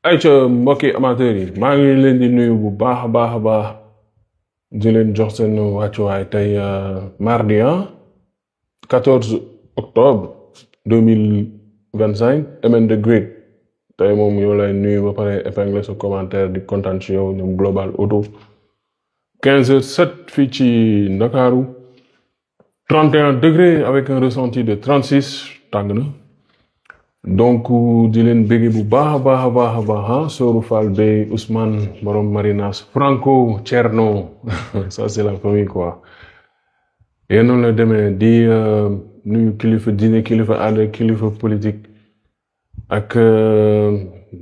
ay ca mbokki amateurs yi maa ngi leen di nuyu bu baax a baax a baax di leen jox seen wàccuwaay tey mardi 14 octobre 2025 MN The Great tey moom yow lay nuyu ba pare épingle sa commentaire di kontaan ci yow ñoom Global Auto 15h07 fii ci Ndakaaru 31 degrés avec un ressenti de 36 tàng na donc di leen bëgg bu baax a baax Sourou Fall Bey Ousmane borom Marinas Franco Thierno ça c'est la famille quoi yéen noonu la demee di nuyu kilifa diine kilifa aada kilifa politique ak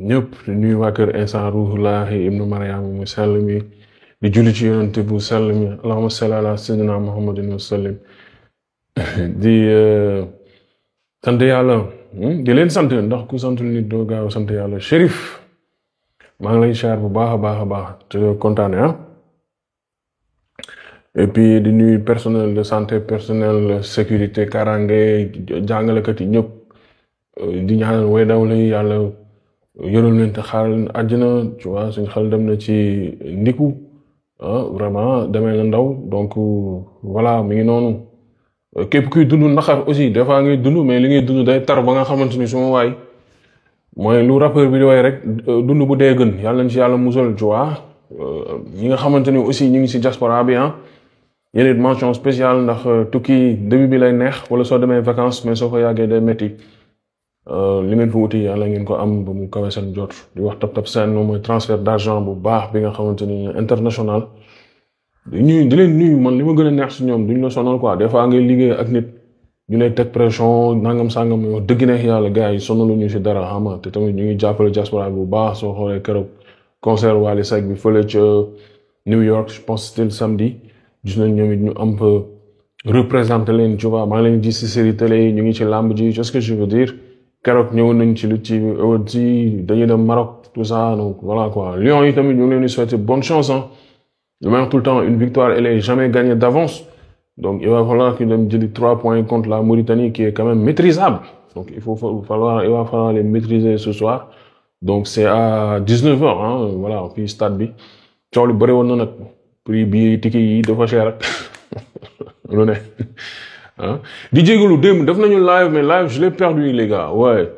ñëpp di nuyu waa kër Insa Ruhullahi ibnu Mariama mu sell mi di julli ci yonent bu sell mi allahumma salli ala sayyidina muhammadin wa sallim di sant yàlla di leen sant ndax ku santul nit doo gaaw sant yàlla Chérif maa ngi lay xaar bu baax a baax te kontaane et puis di nuyu personnel de santé personnel sécurité karange jàngalekat yi ñëpp di ñaanal way dawla yi yàlla yërul leen te xaaral àjjana tu vois suñ xel dem na ci ndiku vraiment demee na ndaw donc voilà mi ngi noonu képp kuy dund naqar aussi des fois ngay dund mais li ngay dund day tar ba nga xamante ni suma waay mooy lu rappeur bi di way rek dund bu dee gën yàlla nañ ci yàlla musal tu vois ñi nga xamante ni aussi ñu ngi ci diaspora bi yéen it mention spéciale ndax tukki début bi lay neex wala soo demee vacances mais soo ko yàggee day metti li ngeen fa wuti yàlla ngeen ko am ba mu kawe seen jot di wax Tap Tap Send moom mooy transfert d'argent bu baax bi nga xamante ni international di leen nuyu man li ma gën a neex si ñoom duñ la sonal quoi des fois ngay liggéey ak nit ñu lay teg pression nangam sangam wax dëgg neex yàlla gars yi sonalu ñu si dara xama te tamit ñu ngi jàppale diaspora bu baax soo xoolee keroog concert Wally Seck bi fële ca New York je pense c'était le samedi gis nañ ñoom it ñu am peu représenté leen tu vois maa ngi leen gis si série télé yi ñu ngi ci làmb ji c'est ce que je veux dire keroog ñëwoon nañ ci lu ci aussi dañuy dem Maroc tout ça donc voilà quoi Lions yi tamit ñu ngi leen di souhaiter bonne chance je me dis tout le temps une victoire elle est jamais gagnée d'avance donc il va falloir qu'ils dem jëli 3 points contre la Mauritanie qui est quand même maîtrisable donc il va falloir les maîtriser ce soir donc c'est à 19h voilà puis stade bi coow lu bëri woon na nag prix bi ticket yi dafa cher ak lu ne di jégalu démb def nañu live mais live je l'ai perdu les gars ouais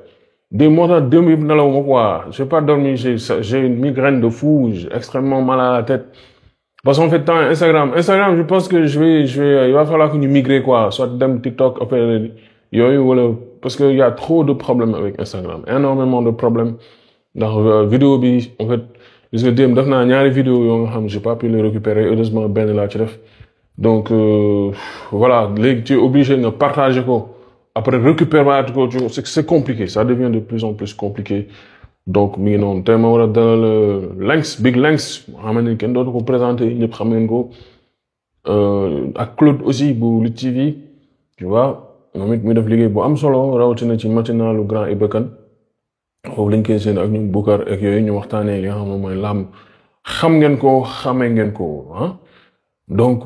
démb moo tax démb yëpp nelaw ma quoi j'ai pas dormi j'ai une migraine de fou j'ai extrêmement mal à la tête parce qu'en fait Instagram je pense que je vais il va falloir que ñu migrer quoi soit dem TikTok après yooyu wala parce que il y a trop de problèmes avec Instagram énormément de problèmes ndax vidéo bi en fait gis nga démb def naa ñaari vidéo yoo nga xam j'ai pas pu les récupérer heureusement benn laa ci def donc voilà léegi tu es obligé nga partager ko après récupérer ko c'est compliqué ça devient de plus en plus compliqué donc mi ngi noonu tey ma war a dalal Big Lanks xam ne kenn dootu ko présenter ñëpp xam ngeen ko ak Claude aussi bu Lutte TV tu vois moom it muy def liggéey bu am solo rawatina ci matinalu Grand Iba Kane foofu lañ koy seen ak ñoom Boucar ak yooyu ñu waxtaanee li nga xam ne mooy làmb xam ngeen ko xamee ngeen ko donc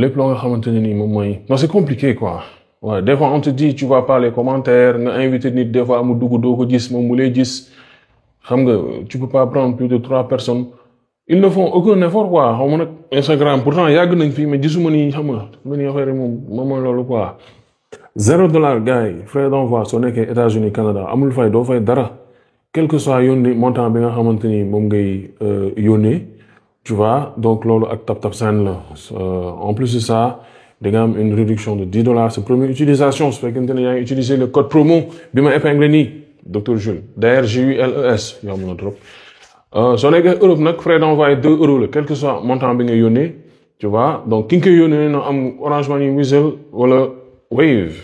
lépp loo nga xamante ne nii moom mooy non c'est compliqué quoi ouais des fois on te dit tu vas pas les commentaires nga invité nit des fois mu dugg doo ko gis moom mu lay gis xam nga tu peux pas prendre plus de 3 personnes ils ne font aucun effort quoi xaw ma nag Instagram pourtant yàgg nañ fii mais gisuma ni xam nga ma ni affaire moom mooy loolu quoi $0 gars yi frais d'envoi soo nekkee États-Unis Canada amul fay doo fay dara quel que soit yónni montant bi nga xamante ni moom ngay yónnee tu vois donc loolu ak Tap Tap Send la en plus de ça da nga am une réduction de $10 c'est première utilisation su fekkente ne yaa ngi utiliser le code promo bi ma épinglé nii Dr Jules DRJULES yomb na trop soo nekkee Europe nag frais d'envoi €2 la quel que soit montant bi nga yónnee tu vois donc ki nga koy yónnee na am Orange Money Wizall wala Wave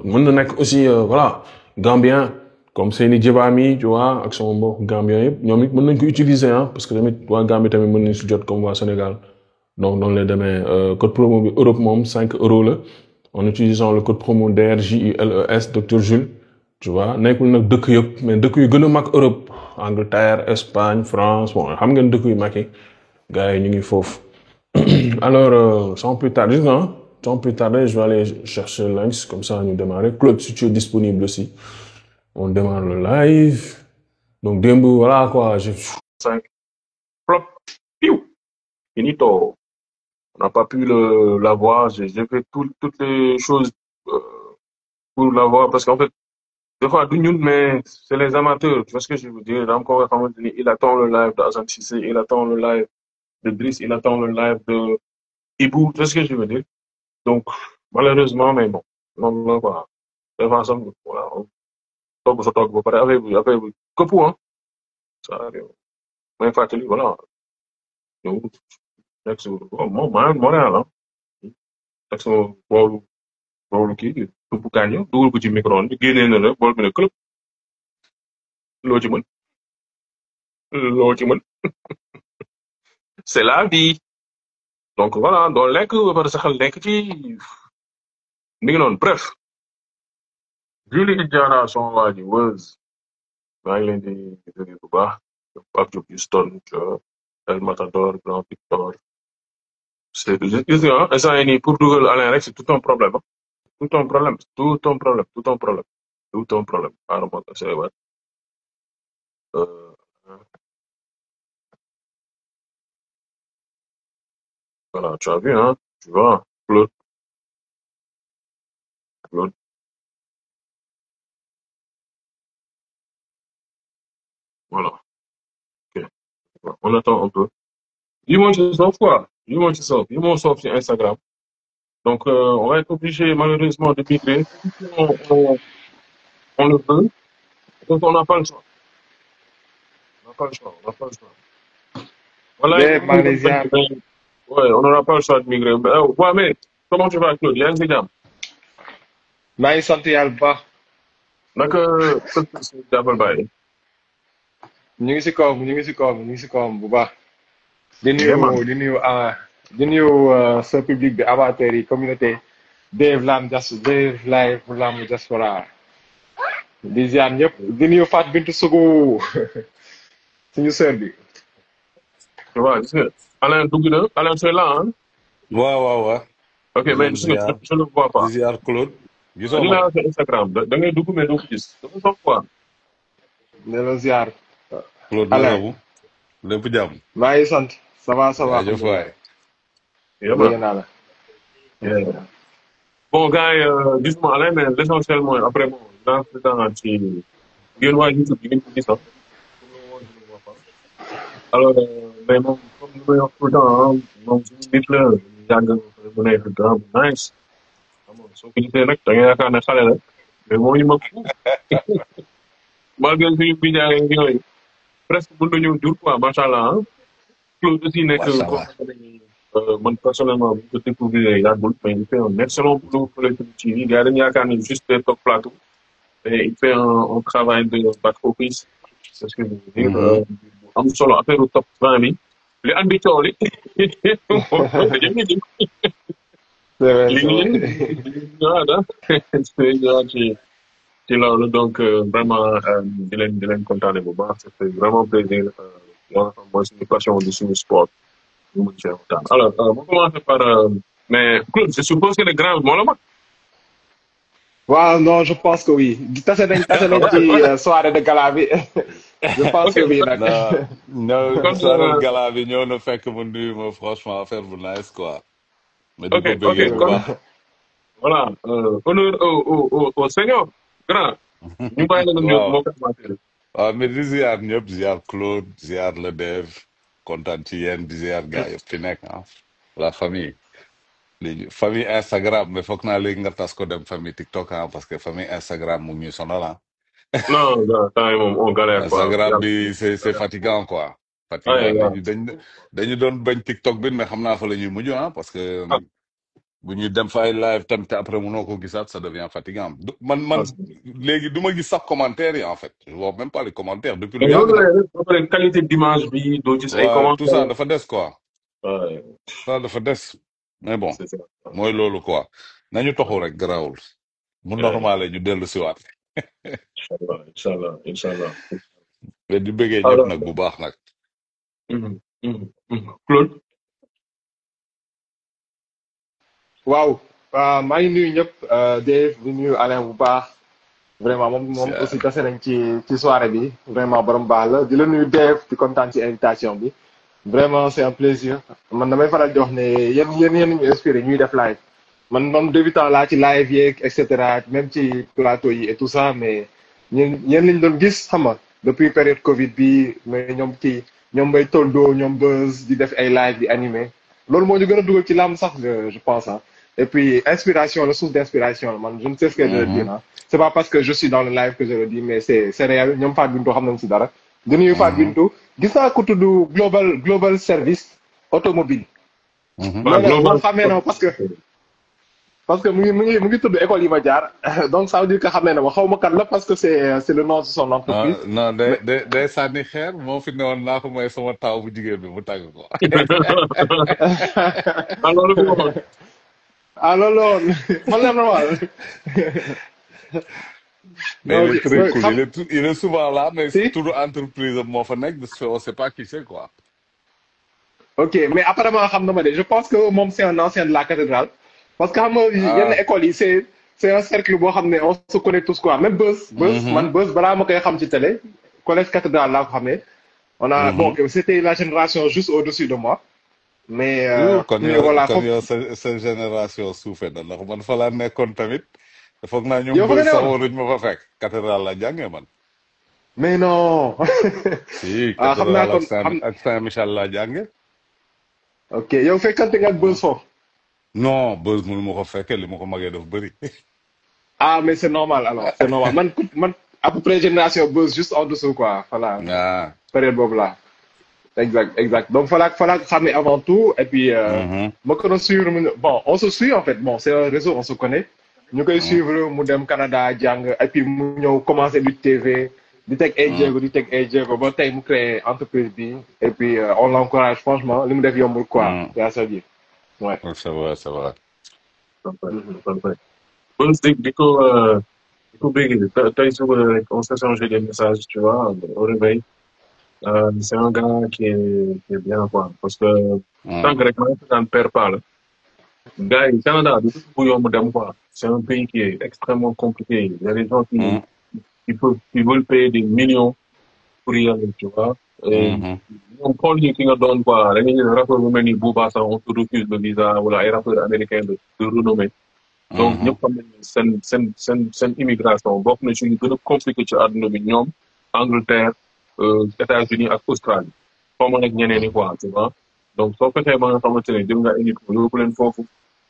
mën na nekk aussi voilà Gambien comme Seyni Djebami tu vois ak sama mbokk Gambien yëpp ñoom it mën nañ ko utiliser parce que tamit waa Gambie tamit mën nañ si jot comme waa Sénégal donc noonu lay demee code promo bi Europe moom €5 la en utilisant le code promo DRJULES Dr Jules tu vois nekkul nag dëkk yëpp mais dëkk yu gën a mag Europe Angleterre Espagne France bon xam ngeen dëkk yu mag yi gars yi ñu ngi foofu alors sans plus tarder je vais aller chercher Lynx comme ça ñu démarrer Claude si tu es disponible aussi on démarre le live Donc, voilà quoi. 5 flop, piou, finito. On n'a pas pu l'avoir. J'ai fait toutes les choses euh, pour l'avoir parce qu'en fait, des fois, du ñun, mais c'est les amateurs. Tu vois ce que je veux dire? Là encore, à un moment donné, il attend le live d'Azam Cissé, il attend le live de Driss, il attend le live de Ibou. Tu vois ce que je veux dire? Donc, malheureusement, mais bon. Non, non, voilà. De toute façon, voilà. On toog sa toog ba pare affaire bi këppu, hein. Ça arrive. Mais fàttali, voilà. ñëw nekk si moom maa Montréal, ah. Nekk sama boolu kii tubb kànja dugal ko ci micro-ondes bi génnee na la bool bi ne këlëb loo ci mën loo ci mën c'est la vie. Donc voilà doo lekk ba pare saxal nekk ci mi ngi noonu bref. Juli Diarra son waa ji Weuz maa ngi leen di déglu bu baax Pape Diop Houston El Matador Grand Victor c'est gis nga instant yii nii pour dugal Alain rek c'est tout un problème, hein. Tout un problème tout un problème tout un problème tout un problème xaaral ma c'est vrai. Euh, voilà tu as vu, hein, tu vois Claude, voilà, ok. Bon, on attend un peu. Dis-moi tu sors quoi? Dis-moi tu sors. Dis-moi on sort sur Instagram. Donc on va être obligé malheureusement de migrer. On le veut. Donc on n'a pas le choix. On n'a pas le choix. On n'a pas le choix. Voilà, de Malaysia ouais, on n'aura pas le choix de migrer. Ouais, mais comment tu vas, Claude? Yaa ngi si jàmm? maa ngi sant yàlla bu baax Naka jàppal bàyyi. ñu ngi si kawam ñu ngi si kawam ñu ngi si kawam bu baax di Vraiment. nuyu di nuyu di nuyu sa public bi amateurs yi communauté Dave Live Lam Diaspora di ziar ñëpp di nuyu Fat Bintou Sougou suñu sœur bi Tu vois, gis nga Alain dugg na. Alain c'est là, hein? waaw Ok, di mais leen gis nga ziar je ne le vois di pas. ziar Claude gisoo Li ma laa de wax Instagram da ngay dugg mais doo ko gis. Dafa sox quoi. ne la ziar Claude naka Alain mu lépp jàmm maa ngi sant ça va jaajëf alhamdulilah waay Vraiment. bëgg naa la Yeah. Bon, gars yi gisuma Alain mais l'essentiel mooy après bon dans ce temps ci ngeen waa YouTube di ngeen ko gis, ah. Pour le moment je ne le vois pas. Alors mais moom comme ni may wax tout le temps, ah, moom suñu nit la yàgg mu nekk grand bu nice. Xam nga soo ko gisee nag da nga yaakaar ne xale la mais moo ñu mag fuuf malgré suñu bijaay ak yooyu presque mën nañu jur quoi macha allah, ah. Claude aussi nekk macha koo allah xamante ne nii man personnellement bu ñu ko découvrir yàggul mais il fait un excellent boulot pour les TV. Gars yi dañu yaakaar ne juste day toog plateau mais il fait un travail de back office parce que je veux dire Mhm. am solo affaire top 20 bi li andi coow li dañuy nit c'est vrai li c'est ngi vrai ñëwaat, ah. C'est ñëwaat ci loolu donc vraiment di leen kontaane bu baax c'était vraiment plaisir moo nga xam mooy suñu passion di suñu sport ñu mën cee waxtaan. Alors ma commencé par mais Claude je suppose que le grand moo la mag. waaw non je pense que oui tase nañ ci soirée de gala bi je pense Ok, que oui nag na ñëw kon soirée gala bi ñëw na fekk mu nuyu ma franchement affaire bu nice quoi mais di ko ok bëggee bu kon baax voilà honneur au senior grand ñu bàyyi la nga nuyoog waaw moo ko amateur. waaw mais di ziar ñëpp ziar Claude ziar le Dev kontaan ci yéen di ziar gars yëpp fi nekk ah la famille léegi famille Instagram mais foog naa léegi nga tas ko dem famille TikTok ah parce que famille Instagram mu ngi ñuy sonal ah. Non gars temps yi moom on galère quoi Instagram yàlla bi c'est galère trop. fatigant quoi Ay fatigant gars dañu doon bañ TikTok bi mais xam naa fa la ñuy mujj ah parce que ah bu ñuy dem fa ay live tam te après mënoo ko gisaat ça devient fatigant man ah léegi du ma gis sax commentaires yi en fait je vois même pas les commentaires depuis lu mais yàgg loolu nag la ba pare qualité d'image bi doo gis ay waaw tout ça commentaires. dafa des quoi Ouais, ça dafa des mais bon c'est ça. mooy loolu quoi nañu toxu rek garaawul mu normal ñu dellu siwaat Inch'Allah, Inch'Allah, Inch'Allah. mais di bëggee ñëpp Alors, nag bu baax nag Claude, waaw maa ngi nuyu ñëpp Dave di nuyu Alain bu baax vraiment moom aussi ziar. tase nañ ci soirée bi vraiment borom baax la di la nuyu Dave di kontaan ci invitation bi vraiment c'est un plaisir man damay faral di wax ne yéen ñu inspiré ñuy def live man débutant laa ci live yeeg et cetera même ci plateau yi et tout ça mais yéen lañ doon gis xam nga depuis période Covid bi mais ñoom kii ñoom bay toldo ñoom buzz di def ay live di animé loolu moo ñu gën a dugal ci làmb sax je pense ah et puis inspiration la source d'inspiration la man je ne sais ce que je veux dire Mhm, ah c'est pas parce que je suis dans le live que je le dis mais c'est réel ñoom Fatou Bintou xam nañ si dara di nuyu Fatou mhm, Bintou gis naa ko tudd global service automobile mhm. waaw nee na moom global. xamee na ma parce que mu ngi tudd école yi ma jaar donc ça veut dire que xamee na ma xaw ma kan la parce que c'est le nom de son Ah, entreprise non mais day sànni xeer moo fi newoon naa ko may sama taw bu jigéen bi mu tàgg ko. ah loolu bu waxoon. ah loolu la woon man la normal Mais il donc est très cool. xam Il est souvent là, mais si toute entreprise moo fa nekk on sait pas qui c'est quoi. ok mais apparemment xam na ma de je pense que moom c'est un ancien de la cathédrale parce que xam nga yenn Ah. écoles yi c'est un cercle boo xam ne on se connaît tous quoi même Buzz man Mhm, Buzz balaa ma koy xam ci télé collège cathédrale laa ko xamee on a bon mhm. c'était la génération juste au-dessus de moi mais Kon mais yow voilà kon foofu yow sa génération suufee na ndax man fa laa nekkoon tamit foog naa ñoom yow fa bës nga ne sax woon waruñ ma fa fekk cathédrale la jàngee man. mais non Si ah xam naa cathédrale kon xam ak Saint-Michel la jàngee. ok yow fekkante nga ak Buzz foofu Non bës mënu ma ko fekkee li ma ko magee daf bëri. ah mais c'est normal alors c'est normal man à peu près génération Buzz juste en dessous quoi voilà Ah. période boobu là exact donc fallait xamee avant tout et puis Mhm, ma ko doon suivre bon on se suit en fait bon c'est un réseau on se connaît ñu koy mhm, suivre mu dem Canada jàng et puis mu ñëw commencer Lutte TV di teg ay mhm, jéego di teg ay jéego ba tey mu créé entreprise bi et puis on l'encourage franchement li mu def yombul quoi mhm. c'est à se dire ouais. C'est vrai, c'est vrai. Mhm. Bon, di ko béggee tey suba rek on s'est changé des messages, tu vois, au réveil. C'est un gars qui est bien, quoi. Parce que tant Mhm, que rek maa ngi naan perd pas la. Gars yi Canada du dëkk bu yomb dem, quoi. C'est un pays qui est extrêmement compliqué. Il y a des gens mhm, qui veulent payer des millions pour y aller, tu vois. Et mhm, ñoom xool ñu ki nga doon, quoi. Da ngay gis rappeur bu mel ni Booba sax on te refuse le visa wala ay rappeurs américains de renommée. Donc mhm, ñëpp xam nañ ne seen immigration bokk na ci ñu gën a compliqué ci àdduna bi ñoom Angleterre États-Unis ak Australie xaw ma nag ñeneen ñi quoi tu vois donc soo fexee ba nga xamante ne jël nga indi ko yóbbu leen foofu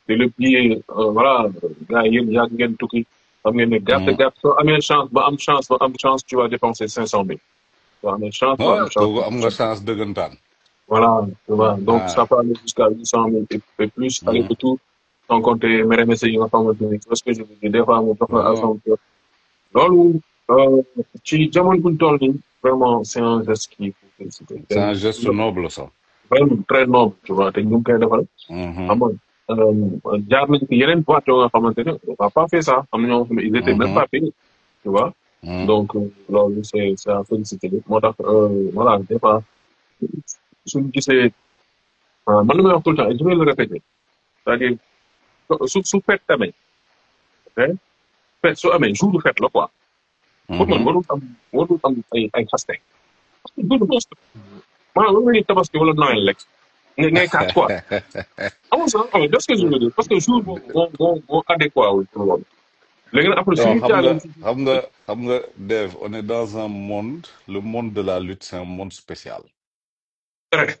te le billet voilà gars yi yéen yàgg ngeen tukki xam ngeen ne gàtt mhm. gàtt soo amee chance ba am chance tu vas dépenser 500 000 soo amee chance ba am Ouais, chance kooku am nga chance dëggantaan. voilà tu vois donc ça Ah. peut aller jusqu'à 800 000 et plus aller Mhm. retour sans compter MRMS yi nga xamante ni parce que je veux dire des fois mu jox la Oh. agent loolu ci jamono buñ toll nii vraiment c'est un geste qu'il faut féliciter C'est un geste noble, ça. vraiment très noble tu vois te ñu ngi koy defal xam Mhm, nga jaar nañ ci yeneen boîte yoo nga xamante ne on n'a pas fait ça am na ñoo xam ne ils étaient même mhm, pas payés tu vois mhm. donc loolu c'est à féliciter moo tax voilà des fois suñu gisee man li may wax tout le temps et je vais le répéter c'est-à-dire su fekk tamit ok fekk su amee jour fête la quoi pour man Mhm. warul am ay xaste parce que jour boobu maanaam lu muy tabaski wala Noël rek ngay kaat quoi amul sax est-ce que je veux dire parce que jour boobu moo adéquat wul pour loolu léegi nag après Non, suñu jàllee ci xam nga, Dave, on est dans un monde, le monde de la lutte, c'est un monde spécial. très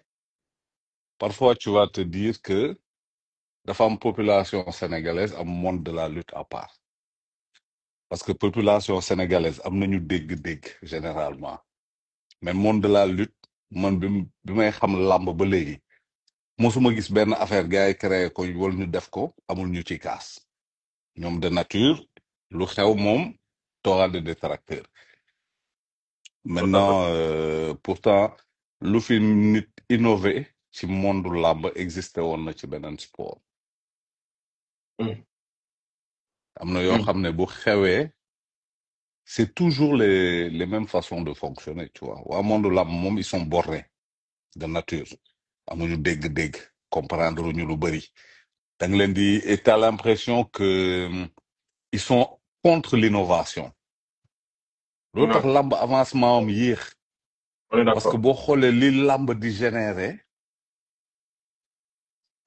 Parfois, tu vas te dire que la femme population sénégalaise a un monde de la lutte à part. Parce que population sénégalaise am nañu dégg-dégg généralement. Mais monde de la lutte, man bi may xam làmb ba léegi, mosuma gis benn affaire gars yi créé ko wala ñu def ko amul ñu ci kaas. ñoom de nature lu xew moom t'auras des détracteurs. Maintenant, pourtant, lu fi nit innové ci monde làmb existé woon na ci beneen sport. am na yoo xam ne bu xewee c'est toujours les mêmes façons de fonctionner, tu vois. waa monde làmb moom ils sont bornés de nature. amuñu dégg-dégg comprendre ñu lu bëri. da nga leen di et t'as l'impression que ils sont contre l'innovation. loolu tax Non, lamb avancement am yéex on est parce que d'accord. boo xoolee li lamb di générer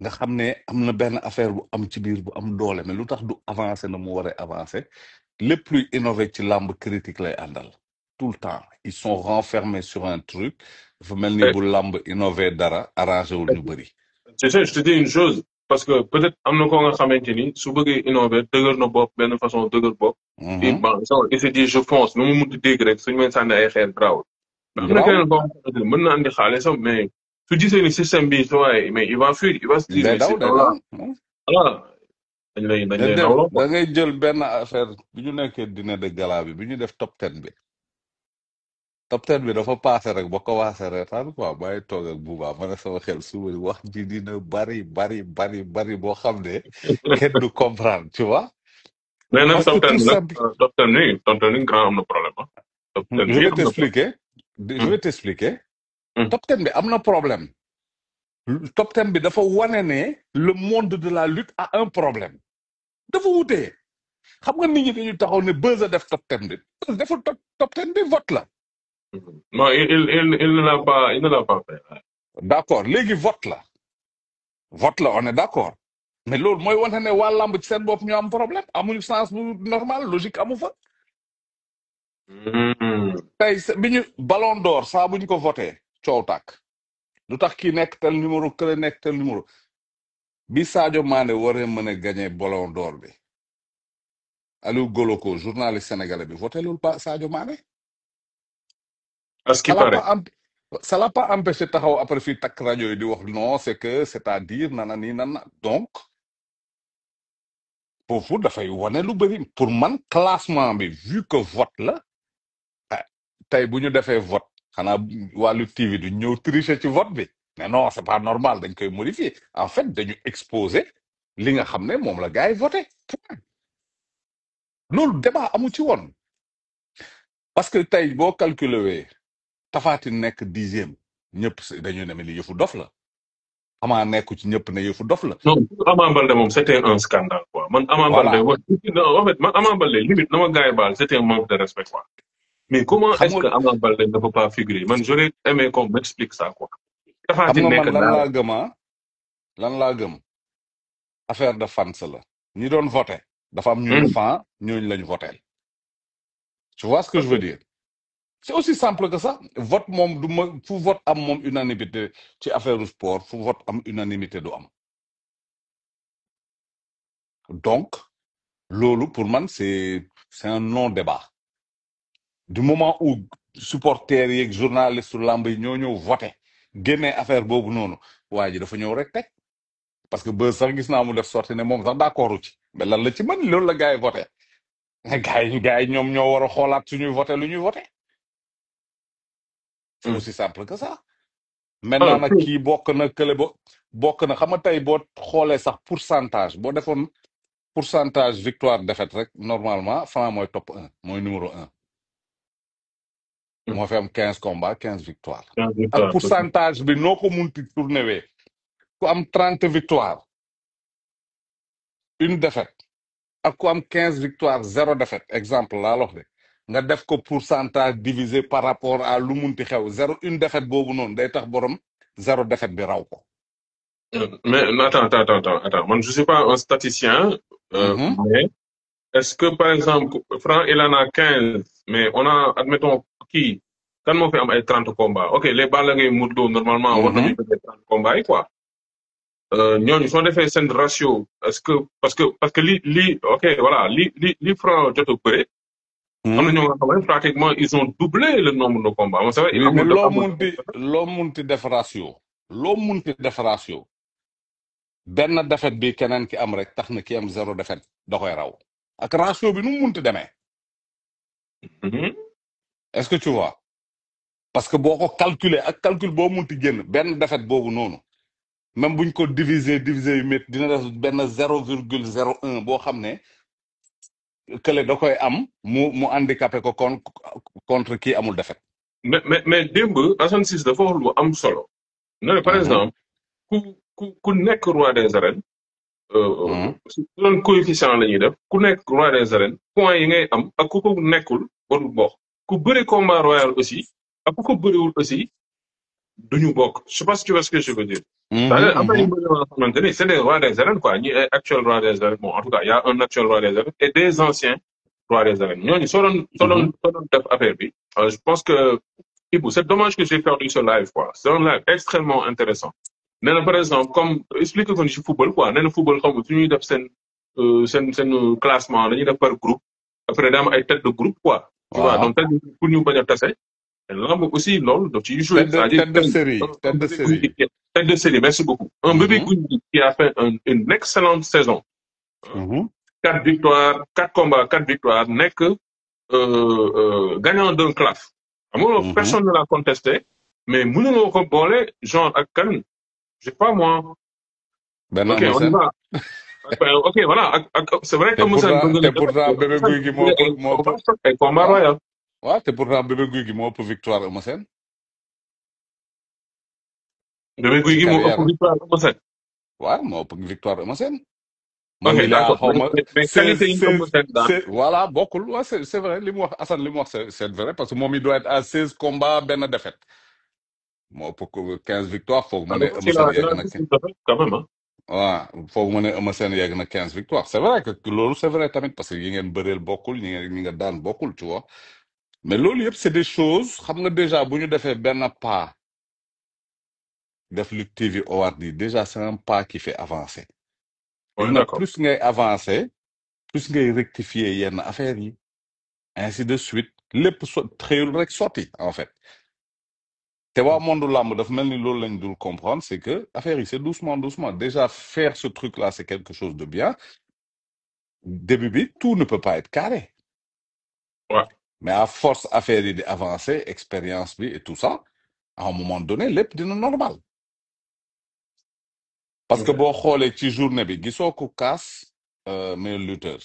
nga xam ne am na benn affaire bu am ci biir bu am doole mais lu tax du avancer na mu war a avancer lépp luy innover ci lamb critique lay àndal tout le temps ils sont renfermés sur un truc dafa mel ni Eh, bu lamb innover dara arrangé wul ñu bëri. tu sais, je te dis une chose, parce que peut-être am na ko nga xamante ni su bëggee innover dëgër na bopp benn façon dëgër bopp. Et Mhm. bon, il s'est dit je fonce nu mu munti dégg rek suñu may sànni ay xeer grawul. Mais am na Graaw keneen koo xamante ni mën na andi xaalisam mais su gisee ni système bi sa waay mais il va fuir, il va se dire day mais daw c'est day là daw voilà dañ lay nawloo da quoi. ngay jël benn affaire bi ñu nekkee dîner de gala bi ñu def top 10 bi top 10 bi dafa passé rek ba commencé reetaan quoi bàyyi toog ak buubaa ma ne sama xel suba wax ji dina bari boo xam ne kenn du comprendre tu vois Mais nag parce que top ten tout bi nag simple top ten ni grand am na problème ah. Top ten je bi vais am na t'expliquer je problème. vais t'expliquer Hum, top 10 bi am na problème top 10 bi dafa wane ne le monde de la lutte a un problème dafa wutee xam nga nit ñi dañuy taxaw ne Beuz a def top 10 bi Beuz deful top 10 bi vote la Non, il ne l'a pas fait. d'accord léegi vote la on est d'accord mais loolu mooy wane ne waa lamb ci seen bopp ñu am problème amuñu sens bu normal logique amu fa Hmm. tey bi ñu ballon d'or saa bu ñu ko voté coow tàkk lu tax kii nekk tel numéro kële nekk tel numéro bi Sadio Mané waree mën a gagné ballon d'or bi Aliou Goloko journaliste sénégalais bi voté loolu pas Sadio Mané À ce qui ça l'a paraît. pas am ça l'a pas empêché taxaw après fii takk rajo yi di wax non c'est que c'est-à-dire nana nii nana donc foofu dafay wane lu bëri pour man classement bi vu que vote la ah tey bu ñu defee vote xanaa wàllu TV du ñëw tricher ci vote bi mais non c'est pas normal dañ koy modifier en fait dañu exposer li nga xam ne moom la gars yi voté loolu débat amu ci woon parce que tey boo calculer wee Tapha Tine nekk 10e ñëpp dañu ne mais li yëfu dof la Ama nekku ci ñëpp ne yëfu dof la Non, Ama Baldé moom c'était un scandale quoi. Man Ama Baldé voilà non, en fait man Ama Baldé limite na ma gars yi baal c'était un manque de respect quoi. Mais comment xam est-ce nga que Ama Baldé ne peut pas figurer? Man j'aurais aimé qu'on m'explique ça quoi. Tapha xam Tine nga nekk man lan daal. laa gëm lan laa gëm affaire de fans la ñi doon voté dafa am ñuñ fan ñooñu lañ voté tu vois ce que je veux dire c'est aussi simple que ça vote moom du ma fu vote am moom unanimité ci affaire du sport fu vote am unanimité du am donc loolu pour man c'est un non débat du moment où supporters yeeg journalistes su lamb yi ñoo ñëw voté génnee affaire boobu noonu waa ji dafa ñëw rek teg parce que Beuz sax gis naa mu def sorti ne moom sax d'accordu ci mais lan la ci mën loolu la gars yi voté gars yi ñoom ñoo war a xoolaat suñuy voté lu ñuy voté c'est aussi simple que ça maintenant Alors, nag kii bokk na kële bokk na xam nga tey boo xoolee sax pourcentage boo defoon pourcentage victoire défaite rek normalement Franc mooy top 1 mooy numéro 1 moo fi am 15 combats 15 victoires ak pourcentage bi noo ko munti tourné wee ku am 30 victoires une défaite ak ku am 15 victoires 0 défaite exemple laa wax de nga def ko pourcentage divisé par rapport à lu munti xew 0 une défaite boobu noonu day tax borom 0 défaite bi raw ko. mais attends. Moi, je suis pas un statisticien, mais est-ce que, par exemple, Franc, il en a 15, mais on a, admettons, qui, quand on fait 30 combats, ok, les balles, normalement, on a fait 30 combats, quoi. Nous sont fait un ratio. Est-ce que, parce que, ok, voilà, Franc, je te peux, pratiquement, ils ont doublé le nombre de combats. On savait, oui, mais loo munti def ratio benn défaite bi keneen ki am rek tax na ki am 0 défaite da koy raw ak ratio bi nu mu munti demee. est-ce que tu vois parce que boo ko calculer ak calcul boo munti génn benn défaite boobu noonu même buñ ko diviser yu métti dina def benn 0,01 boo xam ne kële da koy am mu handicapé ko contre kii amul défaite. mais démb Assane Ciss dafa wax lu am solo. ne par exemple ku nekk roi des arènes. su doon coefficient la ñuy def ku nekk roi des arènes point yi ngay am ak ku ko nekkul warul bokk. ku bëri combat royal aussi ak ku ko bëriwul aussi duñu bokk je sais pas si tu vois ce que je veux dire. C'est-à-dire am na ñu bëri yoo xamante ni c'est des rois des arènes quoi ñi ay actuel roi des arènes bon en tout cas y a un actuel roi des arènes et des anciens rois des arènes ñooñu soo doon def affaire bi je pense que Ibou c'est dommage que j'ai perdu ce live quoi c'est un live extrêmement intéressant nee na par exemple comme explique ko ni ci football quoi nee na football xam nga su ñuy def seen classement dañuy def par groupe après daa am ay tête de groupe quoi. Tu vois donc tête de groupe pour ñu bañ a tase. lamb aussi loolu daf ciy joué. Tête de série. Tête de série, merci beaucoup. Un bébé Goundi qui a fait une excellente saison. 4 victoires, 4 combats, 4 victoires, n'est que gagnant d'un classe. Personne ne l'a contesté, mais nous ko boole genre ak kan, je sais pas moi. Ok, on y va. Ok, voilà. C'est vrai que te pourtant bébé Gouy Gui moo ay combat royal. waaw te pourtant bébé Gouy Gui moo ëpp victoire Eumeu Sène. Bébé Gouy Gui moo ëpp victoire Eumeu Sène. waaw moo ëpp victoire Eumeu Sène. ok d'accord mais qualité yi Eumeu Sène daal. voilà bokkul waaw c'est vrai li mu wax Assane li mu wax c'est vrai parce que moom il doit être à 16 combats benn défaite. moo ëpp 15 victoires foog mu ne Eumeu Sène yegg na waaw foog mu ne Eumeu Sène yegg na 15 victoires c'est vrai que loolu c'est vrai tamit parce que yi ngeen bëreel bokkul ñi nga daan bokkul tu vois mais loolu yëpp c'est des choses xam nga déjà bu ñu defee benn pas def Lutte TV Awards yi déjà c'est un pas qui fait avancer. Plus ngay avancer plus ngay rectifier yenn affaires yi ainsi de suite lépp xëyul rek sotti en fait. te waa monde lamb dafa mel ni loolu lañ dul comprendre c'est que affaire yi c'est doucement déjà faire ce truc là c'est quelque chose de bien début bi tout ne peut pas être carré. Ouais. Mais à force affaire yi di avancer expérience bi et tout ça à un moment donné lépp dina normal. parce que boo xoolee ci journée bi gisoo ko kaas meilleur lutteur.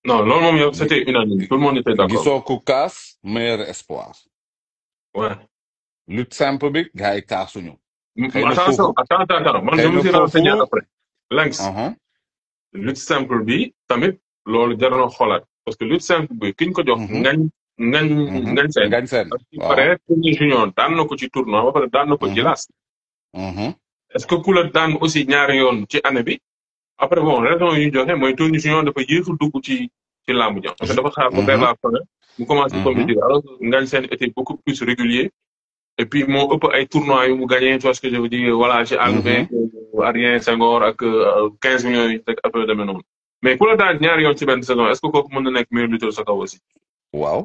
non loolu moom yow c'était unanime tout le monde était d'accord. gisoo ko kaas meilleur espoir. ouais. lutte simple bi gars yi kaasuñu. attends man je me suis renseigné après. Lengs. lutte simple bi tamit loolu jar na xoolaat parce que lutte simple bi ki ñu ko jox. ngañ seen. waaw pare junior daan na ko ci tournoi ba pare daan na ko jilaas. est-ce que ku la daan aussi ñaari yoon ci année bi. après bon raison yu ñu joxe mooy Tony Junior dafa yéex a dugg ci làmb ji parce que dafa xaar ba vers la fin mu commencé compétir alors Ngagne Sène était beaucoup plus régulier et puis moo ëpp ay tournois yu mu gagné tu vois ce que je veux dire voilà ci Albert Adrien Senghor ak 15 millions yi teg affaire demee noonu mais ku la daan ñaari yoon ci benn saison est-ce que kooku mën na nekk meilleur lutteur sa kaw aussi. waaw.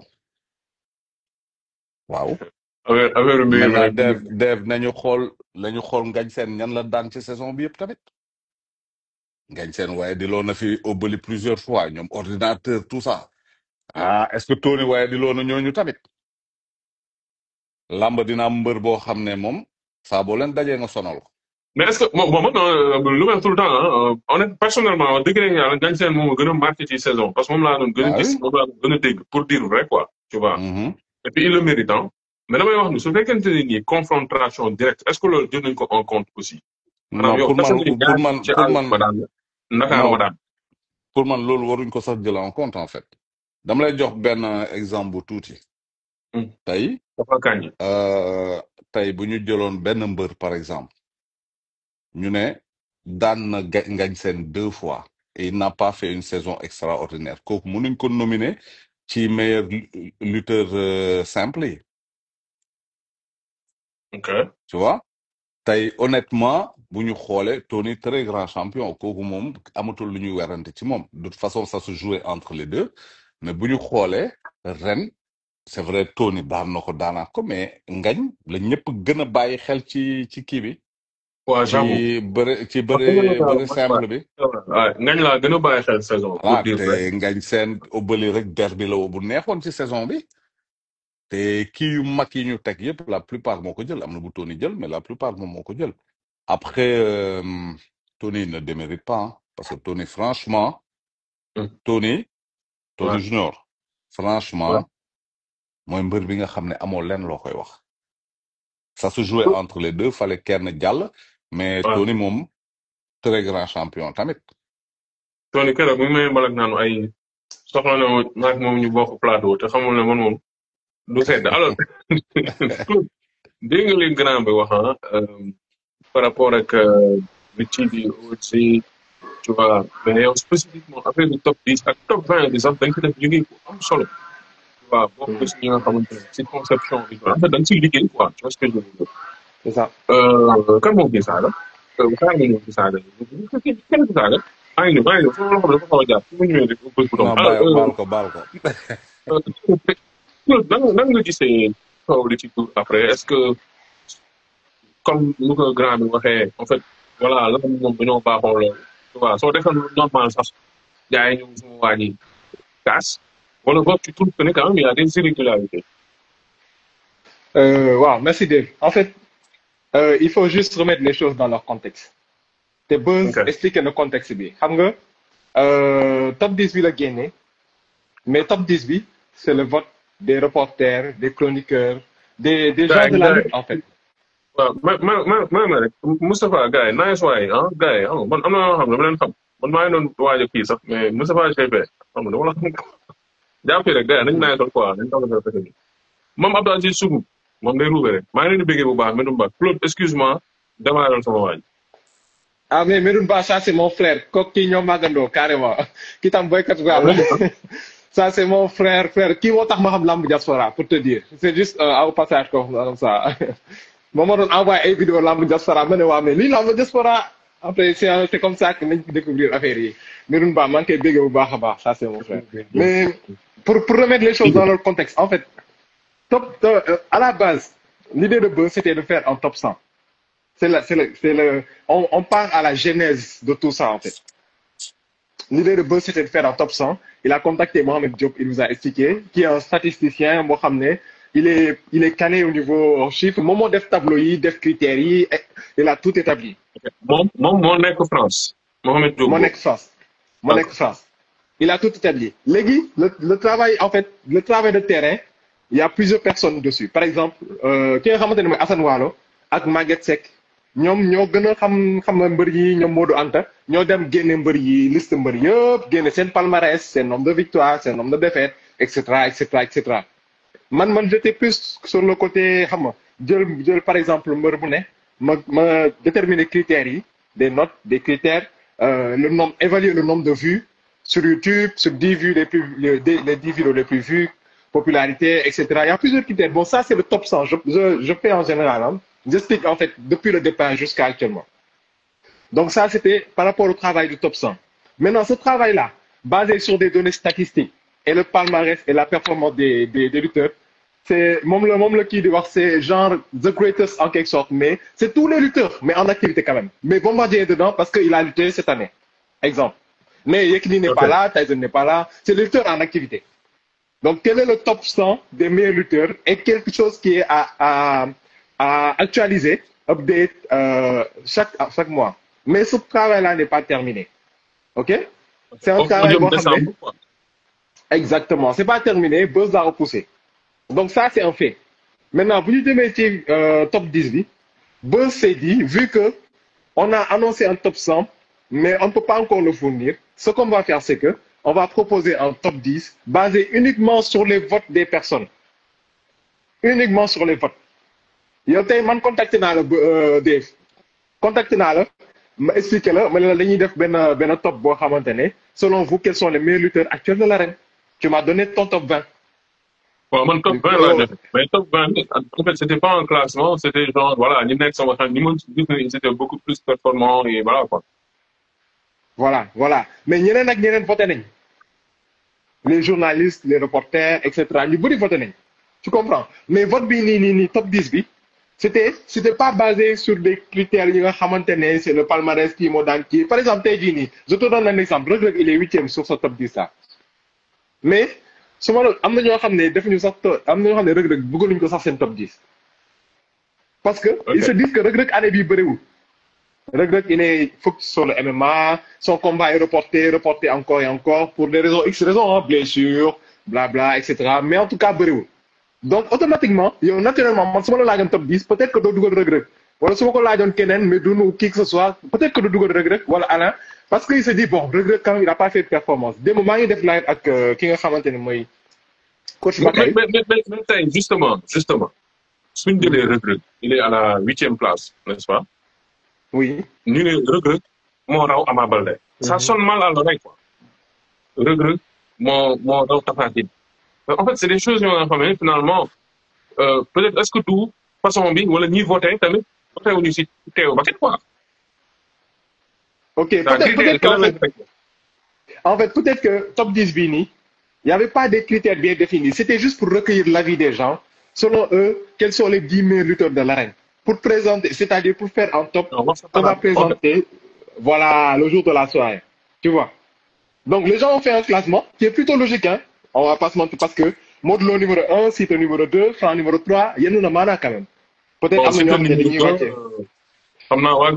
affaire maintenant Dave nañu xool Ngagne Sène ñan la daan ci saison bi yëpp tamit. Ngagne Sène waaye di loo na fi Obali plusieurs fois ñoom ordinateur tout ça est-ce que Tony waaye di loo na ñooñu tamit lamb dina am mbër boo xam ne moom saa boo leen dajee nga sonal ko. mais est-ce que bon man lu mel tout le temps honnête personnellement dëgg la yàlla Ngagne Sène moom a gën a marqué ci saison parce que moom laa doon gën a gis moom laa doon gën a dégg pour dire vrai quoi tu vois. et puis il le mérite mais damay wax ni su fekkente ne nii confrontation directe est-ce que loolu jël nañ ko en compte aussi. non pour man loolu waruñ ko sax jël en compte en fait dama lay jox benn exemple bu tuuti. tey bu ñu jëloon benn mbër par exemple ñu ne daan na Ngagne Sène 2 fois et il n'a pas fait une saison extraordinaire kooku mënuñ ko nominer ci meilleur lutteur simple yi. ok tu vois. tey honnêtement bu ñu xoolee Tony très grand champion kooku moom amatul lu ñuy werante ci moom de toute façon ça se jouait entre les deux mais bu ñu xoolee ren c'est vrai Tony daan na ko daanaat ko mais Ngagne la ñëpp gën a bàyyi xel ci kii bi. waaw ci bëre simple bi. waaw Ngagne laa gën a bàyyi xel saison. pour dire te Ngagne Sène Obali rek derby la bu neexoon ci saison bi. te kii yu mag yi ñu teg yëpp la plupart moo ko jël am na bu Tony jël mais la plupart moom moo ko jël après Tony ne démérite pas parce que Tony franchement Tony Junior franchement mooy mbër bi nga xam ne amoo leen loo koy wax ça se jouait entre les deux fallait kenn jàll mais Tony moom très grand champion tamit Tony keroog mi ngi may mbalak naanu ay soxla na maag moom ñu bokk plateau te xamul ne man moom du sedd alors dégg nga li grand bi wax par rapport ak li ci di aussi tu vois mais yow spécifiquement après le top 10 ak top 20 bi sax da nga ci def liggéey bu am solo tu vois bokk ci ñi nga xamante ne ci conception bi en fait da nga ciy liggéey quoi tu vois ce que je veux dire c'est ça. kan moo gis saaga xaar nga ñëw ci saaga kenn ci saaga maa ngi nii fu ma la xam dafa xaw a jàpp fu ma ñëwee rek bës bu doon non baal ko baal ko nan nga gisee kaw li ci tur après est-ce que comme nu ko grand bi waxee en fait voilà lan moom dañoo baaxoo loolu tu vois soo defee lu normal sax gars yi ñëw suma waa ji kaas wala boog tu trouves que ne quand même il y a des irrégularités. Wow, merci Dave. En fait, il faut juste remettre les choses dans leur contexte. Te Buzz Ok. expliquer le contexte bi xam nga top 10 bi la génne mais top 10 bi c'est le vote des reporters, des chroniqueurs, des gens de la lutte en fait. waaw ma rek Moustapha gars yi nice waay gars yi man am na yoo xam ne dama leen xam man maa ngi doon waaj a kii sax mais Moustapha GP xam nga dama la xam jàppee rek gars yi nañ naa toll quoi nañ taw a fekk moom Abdou Aziz Sougou moom day ruube rek maa ngi leen di bëggee bu baax Medoune Ba Claude excuse-moi démarrer sama waaj. Ah mais Medoune Ba ça c'est mon frère kooku kii ñoo màggandoo carrément ki tam boykat rap ça c'est mon frère kii moo tax ma xam lamb diaspora pour te dire c'est juste au passage comme ça moom ma doon envoyé ay vidéo lamb diaspora ma ne waa mais lii lamb diaspora après c'est comme ça que nañ découvrir affaire yi Medoune Ba maa ngi koy bëggee bu baax a baax ça c'est mon frère mais pour remettre les choses dans leur contexte en fait à la base l'idée de Buzz c'était de faire un top 100. On part à la genèse de tout ça, en fait. L'idée de Buzz, c'était de faire un top 100. Il a contacté Mohamed Diop, il nous a expliqué, qui est un statisticien, Mohamed. Il est calé au niveau en chiffres. Moment def tableau, def critères, il a tout établi. Mon nekk France. Mohamed Diop. Mon nekk France. Il a tout établi. Légui, le travail, en fait, le travail de terrain, il y a plusieurs personnes dessus. Par exemple, qui est Hassan Walo, ak Maguette Seck. ñoom ñoo gën a xam mbër yi ñoom Modou Anta ñoo dem génne mbër yi liste mbër yëpp génne seen palmarès seen nombre de victoires seen nombre de défaites et cetera et cetera et cetera man j'étais plus sur le côté xam nga jël par exemple mbër bu ne ma déterminer critères yi des notes des critères le nombre évaluer le nombre de vues sur YouTube sur 10 vues les 10 vidéos les plus vues popularité et cetera il y a plusieurs critères bon ça c'est le top 100 je fais en général j'explique en fait depuis le départ jusqu'à actuellement. Donc ça, c'était par rapport au travail du top 100. Maintenant, ce travail-là, basé sur des données statistiques et le palmarès et la performance des lutteurs, c'est le qui doit c'est genre the greatest en quelque sorte, mais c'est tous les lutteurs, mais en activité quand même. Mais Bombardier est dedans parce qu'il a lutté cette année. Exemple. Mais Yekini n'est pas là, Tyson n'est pas là, c'est les lutteurs en activité. Donc quel est le top 100 des meilleurs lutteurs et quelque chose qui est à actualiser, update chaque mois. Mais ce travail-là n'est pas terminé. OK? C'est un travail exactement. C'est pas terminé, Buzz l'a repoussé. Donc ça, c'est un fait. Maintenant, vous dites métier top 10, Buzz s'est dit, vu que on a annoncé un top 100, mais on ne peut pas encore le fournir, ce qu'on va faire, c'est que on va proposer un top 10 basé uniquement sur les votes des personnes. Uniquement sur les votes. yow tey man contacté naa la Dave contacté naa la ma expliqué la ma ne la dañuy def benn top boo xamante ne selon vous quels sont les meilleurs lutteurs actuels de l'arène tu m'as donné ton top 20. waaw man top 20 laa def mais top 20 en fait c'était pas un classement c'était genre voilà ñi nekk sama xam ñi ma gis ne ils étaient beaucoup plus performants et voilà quoi. voilà mais ñeneen ak ñeneen voté nañ les journalistes les reporters et cetera ñu bëri voté nañ tu comprends mais vote bi nii top 10 bi. C'était pas basé sur des critères c'est le palmarès qui moo daan kii par exemple tey jii nii je te donne un exemple Reug Reug il est 8e sur ce top 10 là mais su ma am na ñoo xam ne defuñu sax am na ñoo xam ne Reug Reug bëggoon nañu ko sax seen top 10 parce que ils se disent que Reug Reug année bii bëriwul Reug Reug il est focus sur le MMA son combat est reporté encore et encore pour des raisons X raisons blessure blabla et cetera mais en tout cas bëriwul. Donc automatiquement yow naturellement man su ma la laajoon top 10 peut-être que doo dugal Reug Reug wala su ma ko laajoon keneen mais du nu kii que ce soit peut-être que du dugal Reug Reug wala Alain Parce qu'il se dit, bon, Reug Reug, quand il n'a pas fait de performance. Dès le moment où il a live avec King of Hamilton, coach Bakay. Mais justement, Swing de Reug Reug, il est à la 8e place, n'est-ce pas? Oui. Nous, Reug Reug, mon raw Ama Baldé. Ça sonne mal à l'oreille, quoi. Reug Reug, mon raw Tapha Tine. En fait, c'est des choses qu'on a fait, finalement. Peut-être, est-ce que tout, façon bien, ou le niveau voté, tamit, voté au niveau Théo Baket, quoi. Ok, peut-être en fait, peut-être que Top 10 Bini, il n'y avait pas des critères bien définis. C'était juste pour recueillir l'avis des gens. Selon eux, quels sont les 10 meilleurs lutteurs de l'arène. Pour présenter, c'est-à-dire pour faire un top, on va présenter, voilà, le jour de la soirée. Tu vois. Donc, les gens ont fait un classement qui est plutôt logique, hein. On va pas se mentir parce que Modelo numéro 1, Sito numéro 2, Franc numéro 3, il y a une mana quand même. Peut-être bon,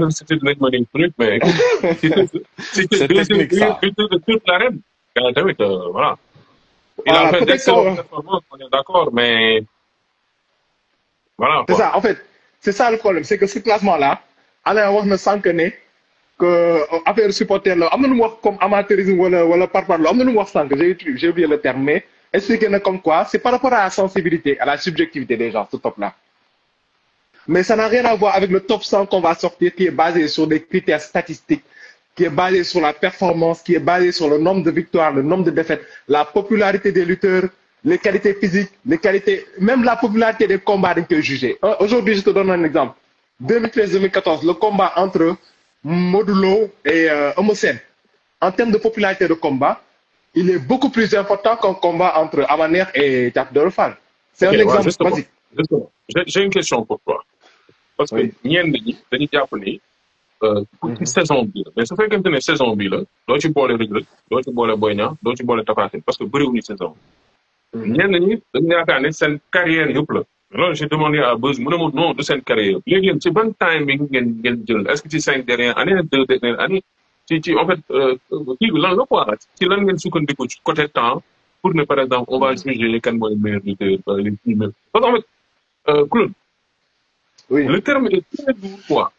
c'était de notre truc, mais c'était technique, ça. de toute l'arène. Voilà. Il a fait d'excellentes performances, on est d'accord, mais voilà. C'est ça, en fait, c'est ça le problème, c'est que ce classement-là, Alain wax na sànq ne que affaire supporter la am na lu mu wax comme amateurisme wala parparloo am na lu mu wax sànq j'ai oublié le terme mais expliqué na comme quoi c'est par rapport à la sensibilité, à la subjectivité des gens, ce top-là. Mais ça n'a rien à voir avec le top 100 qu'on va sortir qui est basé sur des critères statistiques, qui est basé sur la performance, qui est basé sur le nombre de victoires, le nombre de défaites, la popularité des lutteurs, les qualités physiques, les qualités, même la popularité des combats que juger. Aujourd'hui, je te donne un exemple. 2013-2014, le combat entre Modulo et Eumeu Sène, en termes de popularité de combat, il est beaucoup plus important qu'un combat entre Amanekh et Thiatou Daouda Fall. C'est un exemple basique. J'ai une question pour toi. Parce que ñenn ñi dañuy jàpp ni pour ci saison bi la mais su fekkente ne saison bi la doo ci boole Reug Reug doo ci boole Boy Niang doo ci boole Tapha Tine parce que bëriwuñu saison ñenn ñi dañu yaakaar ne seen carrière yëpp la loolu j'ai demandé à Beuz mu ne ma non du seen carrière yëpp léegi yéen ci ban timing ngeen jël est-ce que ci 5 dernières années 2 dernières années ci en fait kii bi lan la quoi ci lan ngeen sukkandiku ci côté temps pour ne par exemple on va juger kan mooy meilleur lutteur les plus meilleurs parce qu'en fait Claude oui. Le terme est très dur, quoi.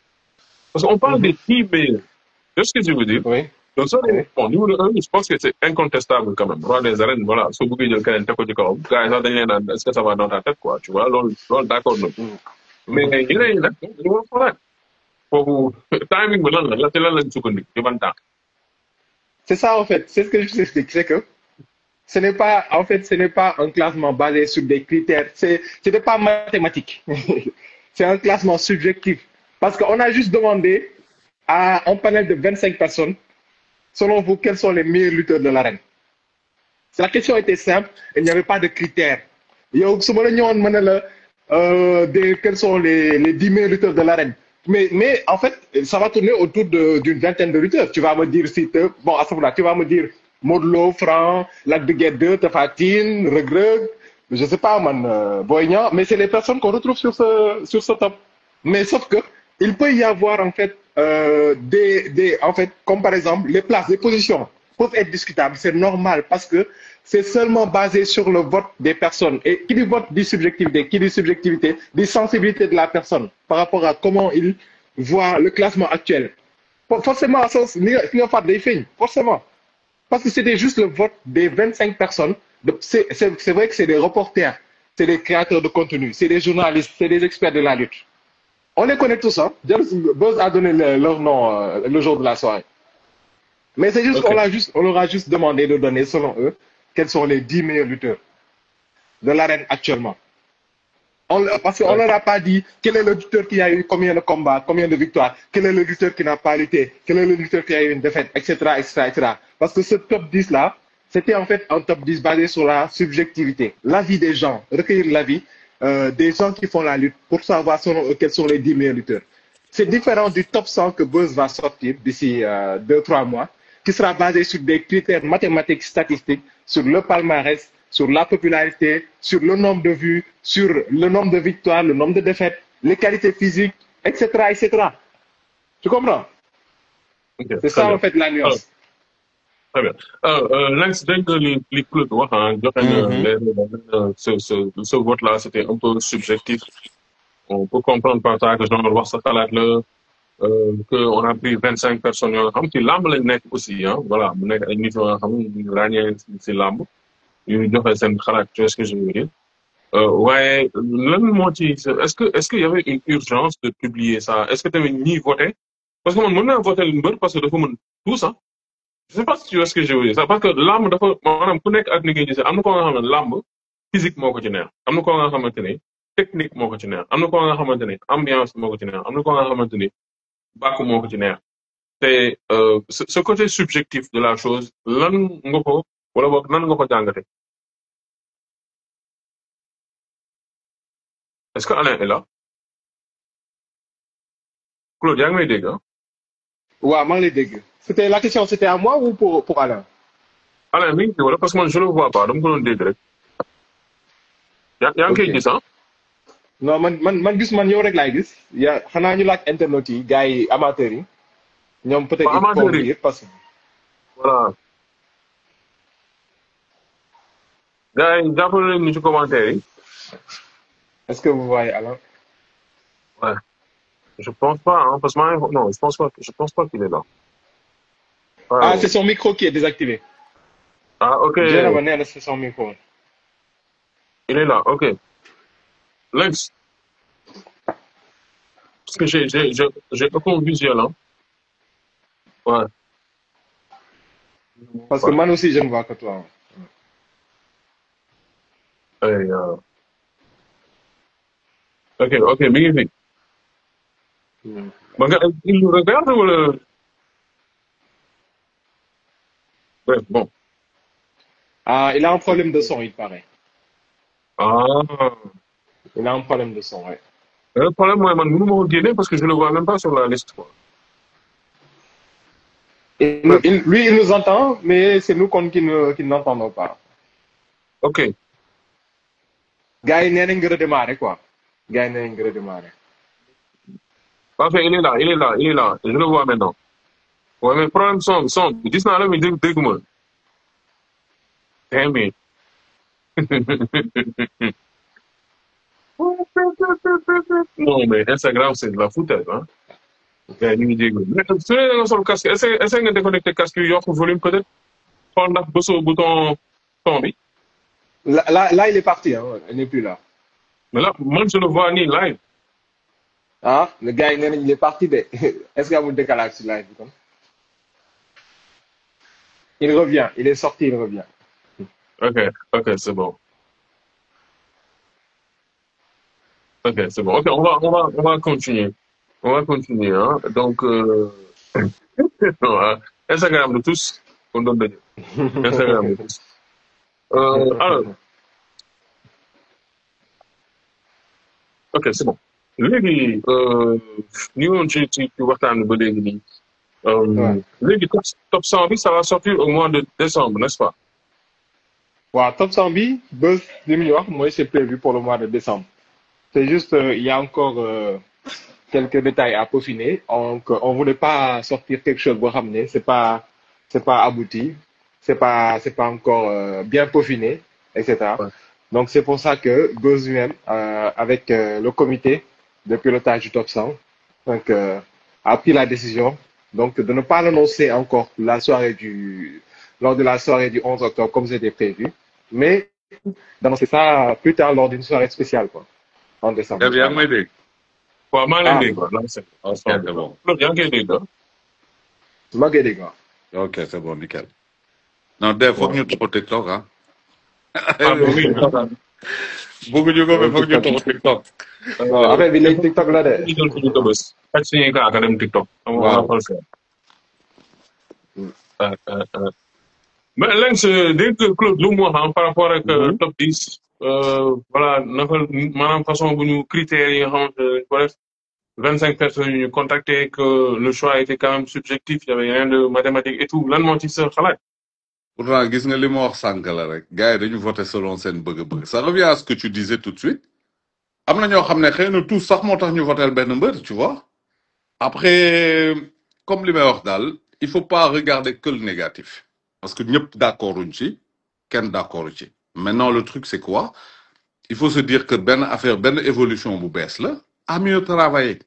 Parce qu'on parle des 10 meilleurs. C'est ce que je veux dire. Oui. Donc, ça, bon, numéro 1, je pense que c'est incontestable quand même. Roi des arènes, voilà. Si vous voulez dire qu'il y a un est-ce que ça va dans ta tête, quoi. Tu vois, d'accord. Mais il y a une timing, c'est ça, en fait. C'est ce que je vous explique. C'est que ce n'est pas, en fait, ce n'est pas un classement basé sur des critères. Ce n'est pas mathématique. C'est un classement subjectif. Parce qu'on a juste demandé à un panel de 25 personnes, selon vous, quels sont les meilleurs lutteurs de l'arène. La question était simple, il n'y avait pas de critères. Quels sont les 10 meilleurs lutteurs de l'arène. Mais en fait, ça va tourner autour d'une vingtaine de lutteurs. Tu vas me dire, bon, à ce moment-là, tu vas me dire Modelo, Franc, Lac de Guiers 2, Tapha Tine, Reug Reug, je sais pas, Boy Niang, mais c'est les personnes qu'on retrouve sur ce top. Mais sauf que, il peut y avoir, en fait, en fait, comme par exemple, les places, les positions peuvent être discutables. C'est normal parce que c'est seulement basé sur le vote des personnes. Et qui dit vote dit subjectivité, qui dit subjectivité, dit sensibilité de la personne par rapport à comment il voit le classement actuel. Forcément, forcément. Parce que c'était juste le vote des 25 personnes. C'est vrai que c'est des reporters, c'est des créateurs de contenu, c'est des journalistes, c'est des experts de la lutte. On les connaît tous, hein. Buzz a donné leur nom le jour de la soirée. Mais c'est juste, on leur a juste demandé de donner, selon eux, quels sont les 10 meilleurs lutteurs de l'arène actuellement. Parce qu'on ne leur a pas dit quel est le lutteur qui a eu combien de combats, combien de victoires, quel est le lutteur qui n'a pas lutté, quel est le lutteur qui a eu une défaite, etc., etc., etc. Parce que ce top 10-là, c'était en fait un top 10 basé sur la subjectivité, l'avis des gens, recueillir l'avis des gens qui font la lutte pour savoir selon eux quels sont les 10 meilleurs lutteurs. C'est différent du top 100 que Buzz va sortir d'ici 2-3 mois, qui sera basé sur des critères mathématiques, statistiques, sur le palmarès, sur la popularité, sur le nombre de vues, sur le nombre de victoires, le nombre de défaites, les qualités physiques, etc., etc. Tu comprends? Okay, c'est ça, bien. En fait, la nuance. Très bien. Lance, dès que les clubs, ce vote-là, c'était un peu subjectif. On peut comprendre par ça que genre, voir ça là, que on a pris 25 personnes yoo nga xam ci làmb lañ nekk aussi ah voilà mu nekk ay nit yoo nga xam ñu ràññee si làmb yu joxe seen xalaat tu vois ce que je veux dire waaye lan moo ci est-ce que y avait une urgence de publier ça est-ce que tamit ñiy voté parce que man mën naa voté mbër parce que dafa mën tout ça je sais pas si tu vois ce que je veux dire ça parce que làmb dafa maanaam ku nekk ak ni ngay gisee am na ko nga xam ne làmb physique moo ko ci neex am na ko nga xamante ne technique moo ko ci neex am na ko nga xamante ne ambiance moo ko ci neex am na ko nga xamante ni bàkku moo ko ci neex te ce côté subjectif de la chose lan nga ko wala boog nan nga ko jàngate est-ce que Alain est là Claude yaa ngi may dégg ah waaw maa ngi lay dégg la question c'était à moi ou pour Alain. Alain mi ngi wala parce que man je le vois pas dama ko doon dégg rek yaa ngi koy gis ah non man gis man yow rek laay gis ya xanaa ñu laaj internautes yi gars yi amateurs yi ñoom peut-être Waaw, ils amateurs vont yi. dire parce que voilà gars yi jàppale leen ñu ci commentaire yi est-ce que vous voyez Alain? ouais je pense pas hein, parce que non je pense pas qu'il est là Ah, c'est son micro qui est désactivé. ah ok Jenna nee na c'est son micro. il est là ok Lex parce que j'ai aucun visuel hein ouais Parce que man aussi je ne vois que toi. et, ok mi ngi fi ba nga il nous regarde wala bref bon Ah, il a un problème de son, il paraît. ah Il a un problème de son, ouais. le problème mooy man mënu ma ko génne parce que je le vois même pas sur la liste quoi Lui, il nous entend, mais c'est nous qui n'entendons pas. ok Gars yi nee nañ nga redémarrer quoi. Gars yi nee nañ nga redémarrer. parfait il est là je le vois maintenant ouais mais problème son gis naa la mais dégguma très bien non mais Instagram c'est de la foutaise hein gars yi ñu ngi déglu mais su dee da nga sol casque essaie nga déconnecter casque yi yokk volume peut-être xool ndax bësoo bouton son bi Là, il est parti, hein. Il n'est plus là. mais là man je le vois nii live Ah, le gars, il est parti. Est-ce qu'il y a un décalage sur live? Il revient. Il est sorti, il revient. ok c'est bon ok c'est bon ok on va continuer hein donc non, hein. Instagram de tous on donne daje Instagram de tous alors ok c'est bon léegi ñu ngi woon ci waxtaan bi ba léegi nii léegi top 100 bi ça va sortir au mois de décembre n'est-ce pas Wow, Top 100 bi, Buzz li mu ñu wax mooy c'est prévu pour le mois de décembre. C'est juste, il y a encore quelques détails à peaufiner. On voulait pas sortir quelque chose pour ramener. C'est pas abouti. C'est pas encore bien peaufiné, etc. Ouais. Donc c'est pour ça que Buzz lui-même, avec le comité de pilotage du Top 100, donc, a pris la décision donc de ne pas l'annoncer encore lors de la soirée du 11 octobre comme c'était prévu, mais d'annoncer ça plus tard lors d'une soirée spéciale, quoi, en décembre. yaa ngi may dégg. waaw maa ngi leen dégg c'est bon. loolu yaa ngi koy dégg maa ngi dégg waaw. ok c'est bon nickel. non de foog ñu topp TikTok ah. oui bëgguñu ko mais foog ñu topp TikTok. non affaire bi léegi TikTok la de. ñu jël suñu tëbës ak suñuy kaaka dem TikTok Waaw. mais léegi dégg nga Claude lu mu wax par rapport ak top 10 voilà naka maanaam façon bu ñu critères yi nga xamante ne ko def 25 personnes yu ñu contacté que le choix était quand même subjectif il y avait rien de mathématique et tout lan moo ci sa xalaat pourtant gis nga li ma wax sànq la rek gars yi dañu voté selon seen bëgg-bëgg ça revient à ce que tu disais tout de suite am na ñoo xam ne xëy na tous sax moo tax ñu voté benn mbër tu vois après comme li may wax daal il faut pas regarder que le négatif parce que ñëpp d'accord uñ ci kenn d'accord ci maintenant le truc c'est quoi il faut se dire que benn affaire benn évolution bu bees la à mieux travailler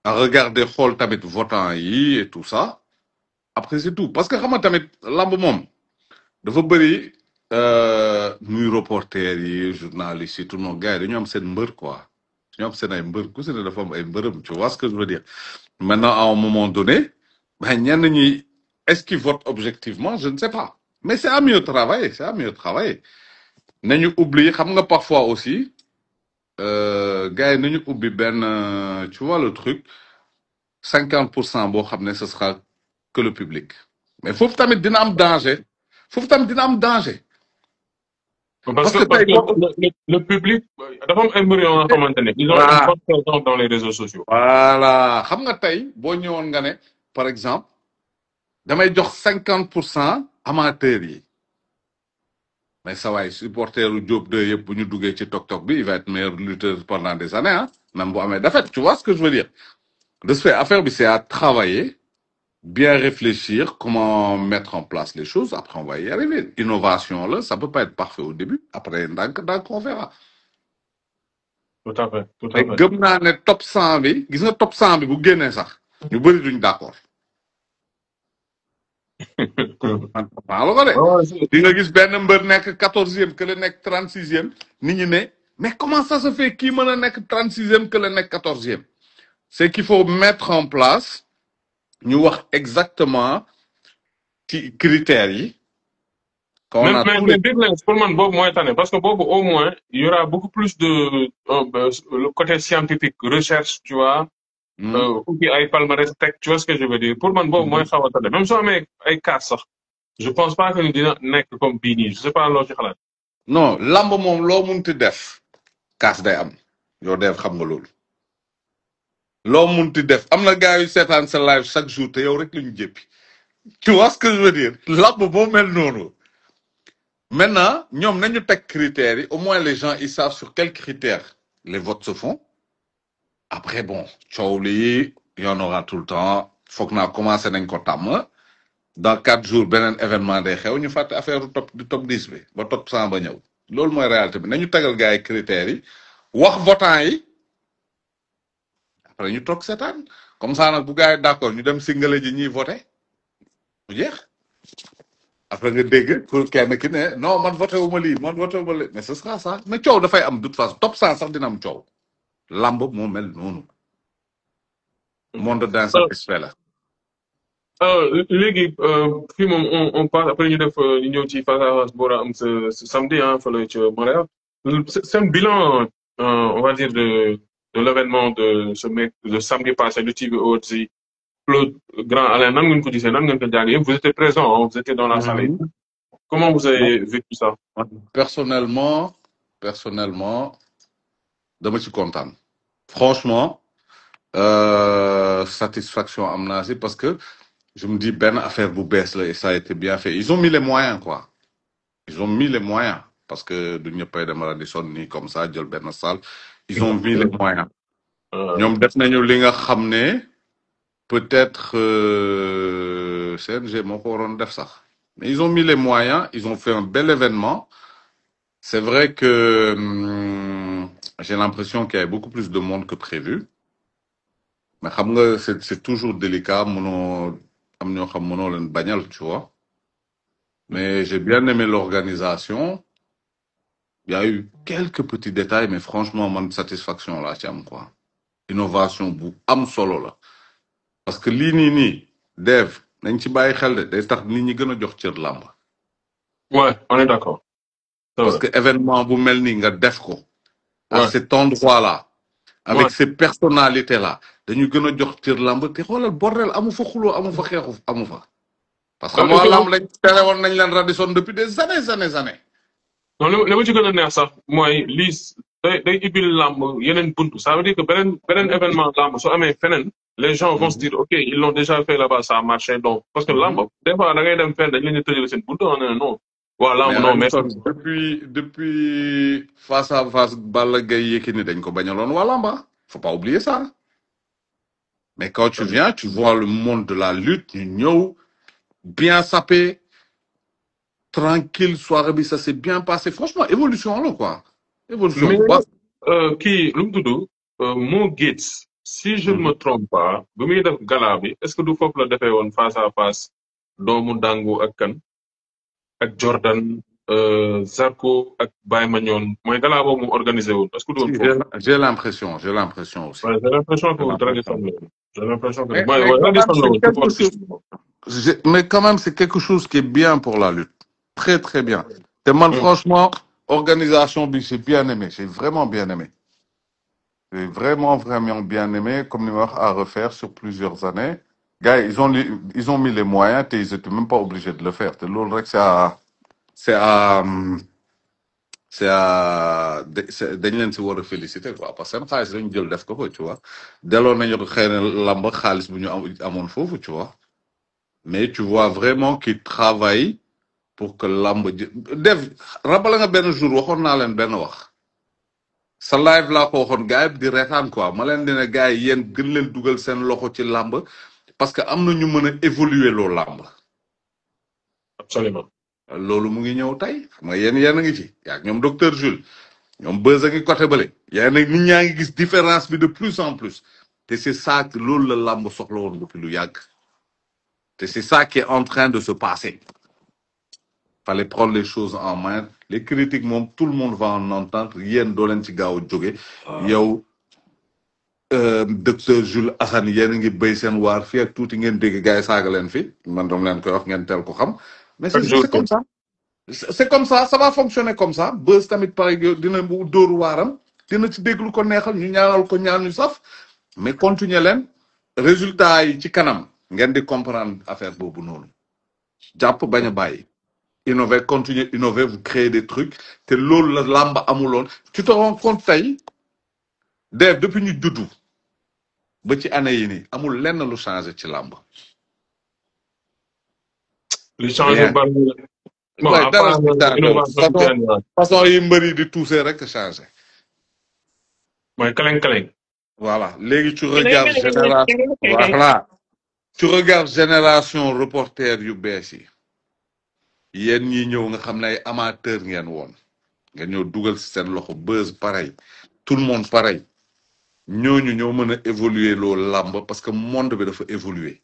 à regarder xool tamit votant yi et tout ça après c'est tout parce que xam nga tamit lamb moom dafa bëri muy reporter yi journalistes yi tout le monde gars yi dañu am seen mbër quoi dañu am seen ay mbër ku si ne dafa am ay mbërëm tu vois ce que je veux dire maintenant à un moment donné ben ñenn ñi est-ce qu'ils votent objectivement je ne sais pas mais c'est à mieux travailler c'est à mieux travailler nañu oublier xam nga parfois aussi gars yi nañu ubbi benn tu vois le truc 50% boo xam ne ce sera que le public mais foofu tamit dina am danger foofu tamit dina am danger Parce que, parce que tey boo le public, dafa am ay mbir yoo nga xamante ne ils ont une voilà forte présence dans les réseaux sociaux. voilà xam nga tey boo ñëwoon nga ne par exemple damay jox 50% amateurs yi mais ça waay supporteru Diop 2 yëpp bu ñu duggee ci tok bi il va être meilleur lutteur pendant des années hein même bu amee défaite tu vois ce que je veux dire de ce fait affaire bi c'est à travailler bien réfléchir comment mettre en place les choses après on va y arriver innovation là ça peut pas être parfait au début après ndànk on verra Tout à fait, tout à mais fait. gëm naa ne top 100 bi gis nga top 100 bi bu génnee sax ñu bëri duñ d'accord maa la ko de Ouais, c'est- di nga gis benn mbër nekk 14e que le nekk 36e nit ñi ne mais comment ça se fait kii mën a nekk 36e que le nekk 14e c'est qu'il faut mettre en place ñu wax exactement ci critères yi qu'on Mais, a mais, tous mais les Big Lens, pour moi, Bob moins tane, parce que Bob, au moins, il y aura beaucoup plus de le côté scientifique, recherche, tu vois, ou qui aille palmarès tech, tu vois ce que je veux dire. Pour moi, Bob moins xaw a tane. Même si on met ay cas sax, je pense pas que nous dina nekk comme Bini. Je sais pas loo ci xalaat. non lamb moom loo munti def kaas day am yow def xam nga loolu loo munti def am na gars yu seetaan sa live chaque jour te yow rek la ñu jéppi tu vois ce que je veux dire lamb moo mel noonu maintenant ñoom nañu teg critères yi au moins les gens ils savent sur quels critères les votes se font après bon coow lii y en aura tout le temps foog naa commencé nañ ko tàmm dans 4 jours beneen événement day xew ñu fàtte affaire top 10 bi ba top 100 ba ñëw loolu mooy réalité bi nañu tegal gars yi critères yi wax votant yi après ñu toog seetaan comme ça nag bu gars yi d'accord ñu dem singale ji ñiy voté bu jeex après nga dégg pour kenn ki ne non man voté wu ma lii man voté wu ma lii mais ce sera ça mais coow dafay am de toute façon top 100 sax dina am coow lamb moo mel noonu monde d'insatisfait la Léegi, fii moom on passe après ñu def ñu ñëw ci face à face bu war a am ce samedi ah fële ca Montréal. C'est un bilan, on va dire, de l'événement de samedi passé, le TV Awards yi. Claude Grand Alain, nan ngeen ko gisee nan ngeen ko jàngee vous étiez présent, hein, vous étiez dans la salle. Comment vous avez vécu ça? personnellement dama ci kontaan franchement satisfaction am naa si parce que je me dis benn affaire bu bees la et ça a été bien fait ils ont mis les moyens quoi ils ont mis les moyens parce que du ñëppay dem Radisson nii comme ça jël benn salle ils ont mis les moyens ñoom def nañu li nga xam ne peut-être CNG moo ko waroon def sax mais ils ont mis les moyens ils ont fait un bel événement c'est vrai que j'ai l'impression qu'il y avait beaucoup plus de monde que prévu mais xam nga c'est toujours délicat mënoo am ñoo xam mënoo leen bañal tu vois mais j'ai bien aimé l'organisation il y a eu quelques petits détails mais franchement man satisfaction laa ci am quoi innovation bu am solo la parce que lii nii Dev nañ ci bàyyi xel de day tax nit ñi gën a jox cër làmb Ouais, on est d'accord. C'est parce vrai. que événement bu mel nii nga def ko à Ouais. cet endroit là avec Ouais. ces personnalités là dañu gën a jox cër làmb te xoolal bordel amu fa xuloo amu fa xeexu amu fa parce que moi làmb lañ tere woon nañ leen Radisson depuis des années non li ma ci gën a neex sax mooy lii day ibil làmb yeneen buntu ça veut dire que beneen événement làmb su amee feneen les gens vont se dire ok ils l'ont déjà fait là-bas ça a marché donc parce que làmb des fois da ngay dem fenn dañ leen di tëjale seen buntu ne non waa làmb non mais depuis face à face Balla Gaye Yékini dañ ko bañaloon waa làmb faut pas oublier ça mais quand tu viens tu vois le monde de la lutte ñu ñëw bien sapé tranquille soirée bi ça s'est bien passé franchement évolution la quoi évolution bu baax kii lu mu tudd Mo Gates si je ne me trompe pas bu muy def gala bi est-ce que du foofu la defee woon face à face doomu Dangu ak kan ak Jordan Zarko ak Baye Mandione mooy gala boobu mu organisé woon est-ce que du woon Si, foofu. j'ai l'impression aussi. Ouais, j'ai l'impression J'ai que l'impression. Dragon la woon. J'ai l'impression que Mais ouais quand même, Dragon la c'est woon quelque ci chose. Mais quand même, c'est quelque chose qui est bien pour la lutte. Très, très bien. Et moi, franchement, organisation, j'ai bien aimé. J'ai vraiment bien aimé. J'ai vraiment, vraiment bien aimé, comme numéro à refaire sur plusieurs années. Gars, ils ont mis les moyens et ils n'étaient même pas obligés de le faire. C'est à, dañ leen si war a féliciter quoi parce que seen xaalis dañu jël def ko fa tu vois delloo nañu ko xëy na làmb xaalis bu ñu amoon foofu tu vois mais tu vois vraiment qu'ils travaillent pour que làmb def rabala nga benn jour waxoon naa leen benn wax sa live laa ko waxoon gars yi di reetaan quoi ma leen dina gars yi yéen gën leen dugal seen loxo ci làmb parce que am na ñu mën a évoluer loo làmb absolument loolu mu ngi ñëw tey xam nga yéen a ngi ci yaa ñoom docteur Jules ñoom bës a ngi côté bële yaa nag nit ñaa ngi gis différence bi de plus en plus te c'est ça que loolu la làmb soxla woon depuis lu yàgg te c'est ça qui est en train de se passer fallait prendre les choses en main les critiques moom tout le monde va en entendre yéen doo leen ci gaaw a jóge yow docteur Jules Assane yéen a ngi béy seen waar fii ak tuuti ngeen dégg gars yi saaga leen fi man dama leen koy wax ngeen teel ko xam mais c'est comme ça c'est comme ça ça va fonctionner comme ça bës tamit pare dina bu dóoru waaram dina ci déglu ko neexal ñu ñaanal ko ñaan ñu saf mais continuer leen résultat yi ci kanam ngeen di comprendre affaire boobu noonu jàpp bañ a bàyyi innover continuer innover vous créer des trucs te loolu la làmb amuloon tu te rends compte tey Dave depuis ñu juddu ba ci année yi nii amul lenn lu changé ci làmb li changé bari bon waaye dara façon yi mbër yi di tousser rek changé mooy kaleng voilà léegi tu regardes génération voilà tu regardes génération reporter yu bees yi yéen ñi ñëw nga xam ne ay amateur ngeen woon nga ñëw dugal si seen loxo buzz pareil tout le monde pareil ñooñu ñoo mën a évoluer loolu làmb parce que monde bi dafa évoluer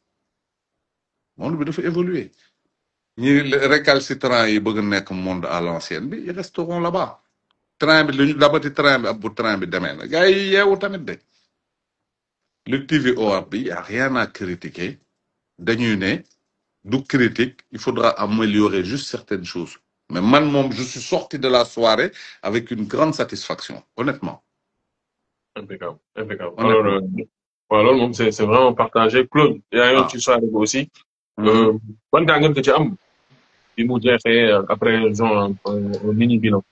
ñi récalcitrants yi bëgg nekk monde à l'ancienne bi ils resteront là-bas train bi luñu dabati train bi ab bu train bi demee na gars yi yeewu tamit de Lutte TV OAP bi y a rien à critiquer dañuy ne du critique il faudra améliorer juste certaines choses mais man moom je suis sorti de la soirée avec une grande satisfaction honnêtement impeccable alors loolu moom c'est vraiment partagé Claude yaa yoon ci soirée bi aussi ban gaa ngeen ko ci am bi mu jeexee après genre un mini bilan.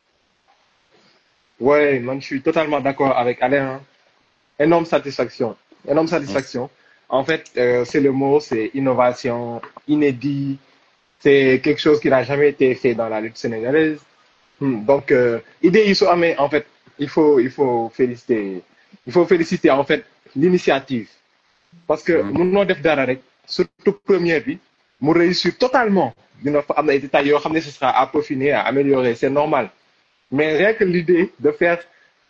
Ouais, man, je suis totalement d'accord avec Alain. Énorme satisfaction. En fait, c'est le mot, c'est innovation, inédit. C'est quelque chose qui n'a jamais été fait dans la lutte sénégalaise. Donc, idée Issou-Amé, en fait, il faut féliciter en fait l'initiative. Parce que mon def dara rek, surtout première vie, mu réussir totalement. Dina fa am na ay détails yoo xam ne ce sera à peaufiner, à améliorer, c'est normal. Mais rien que l'idée de faire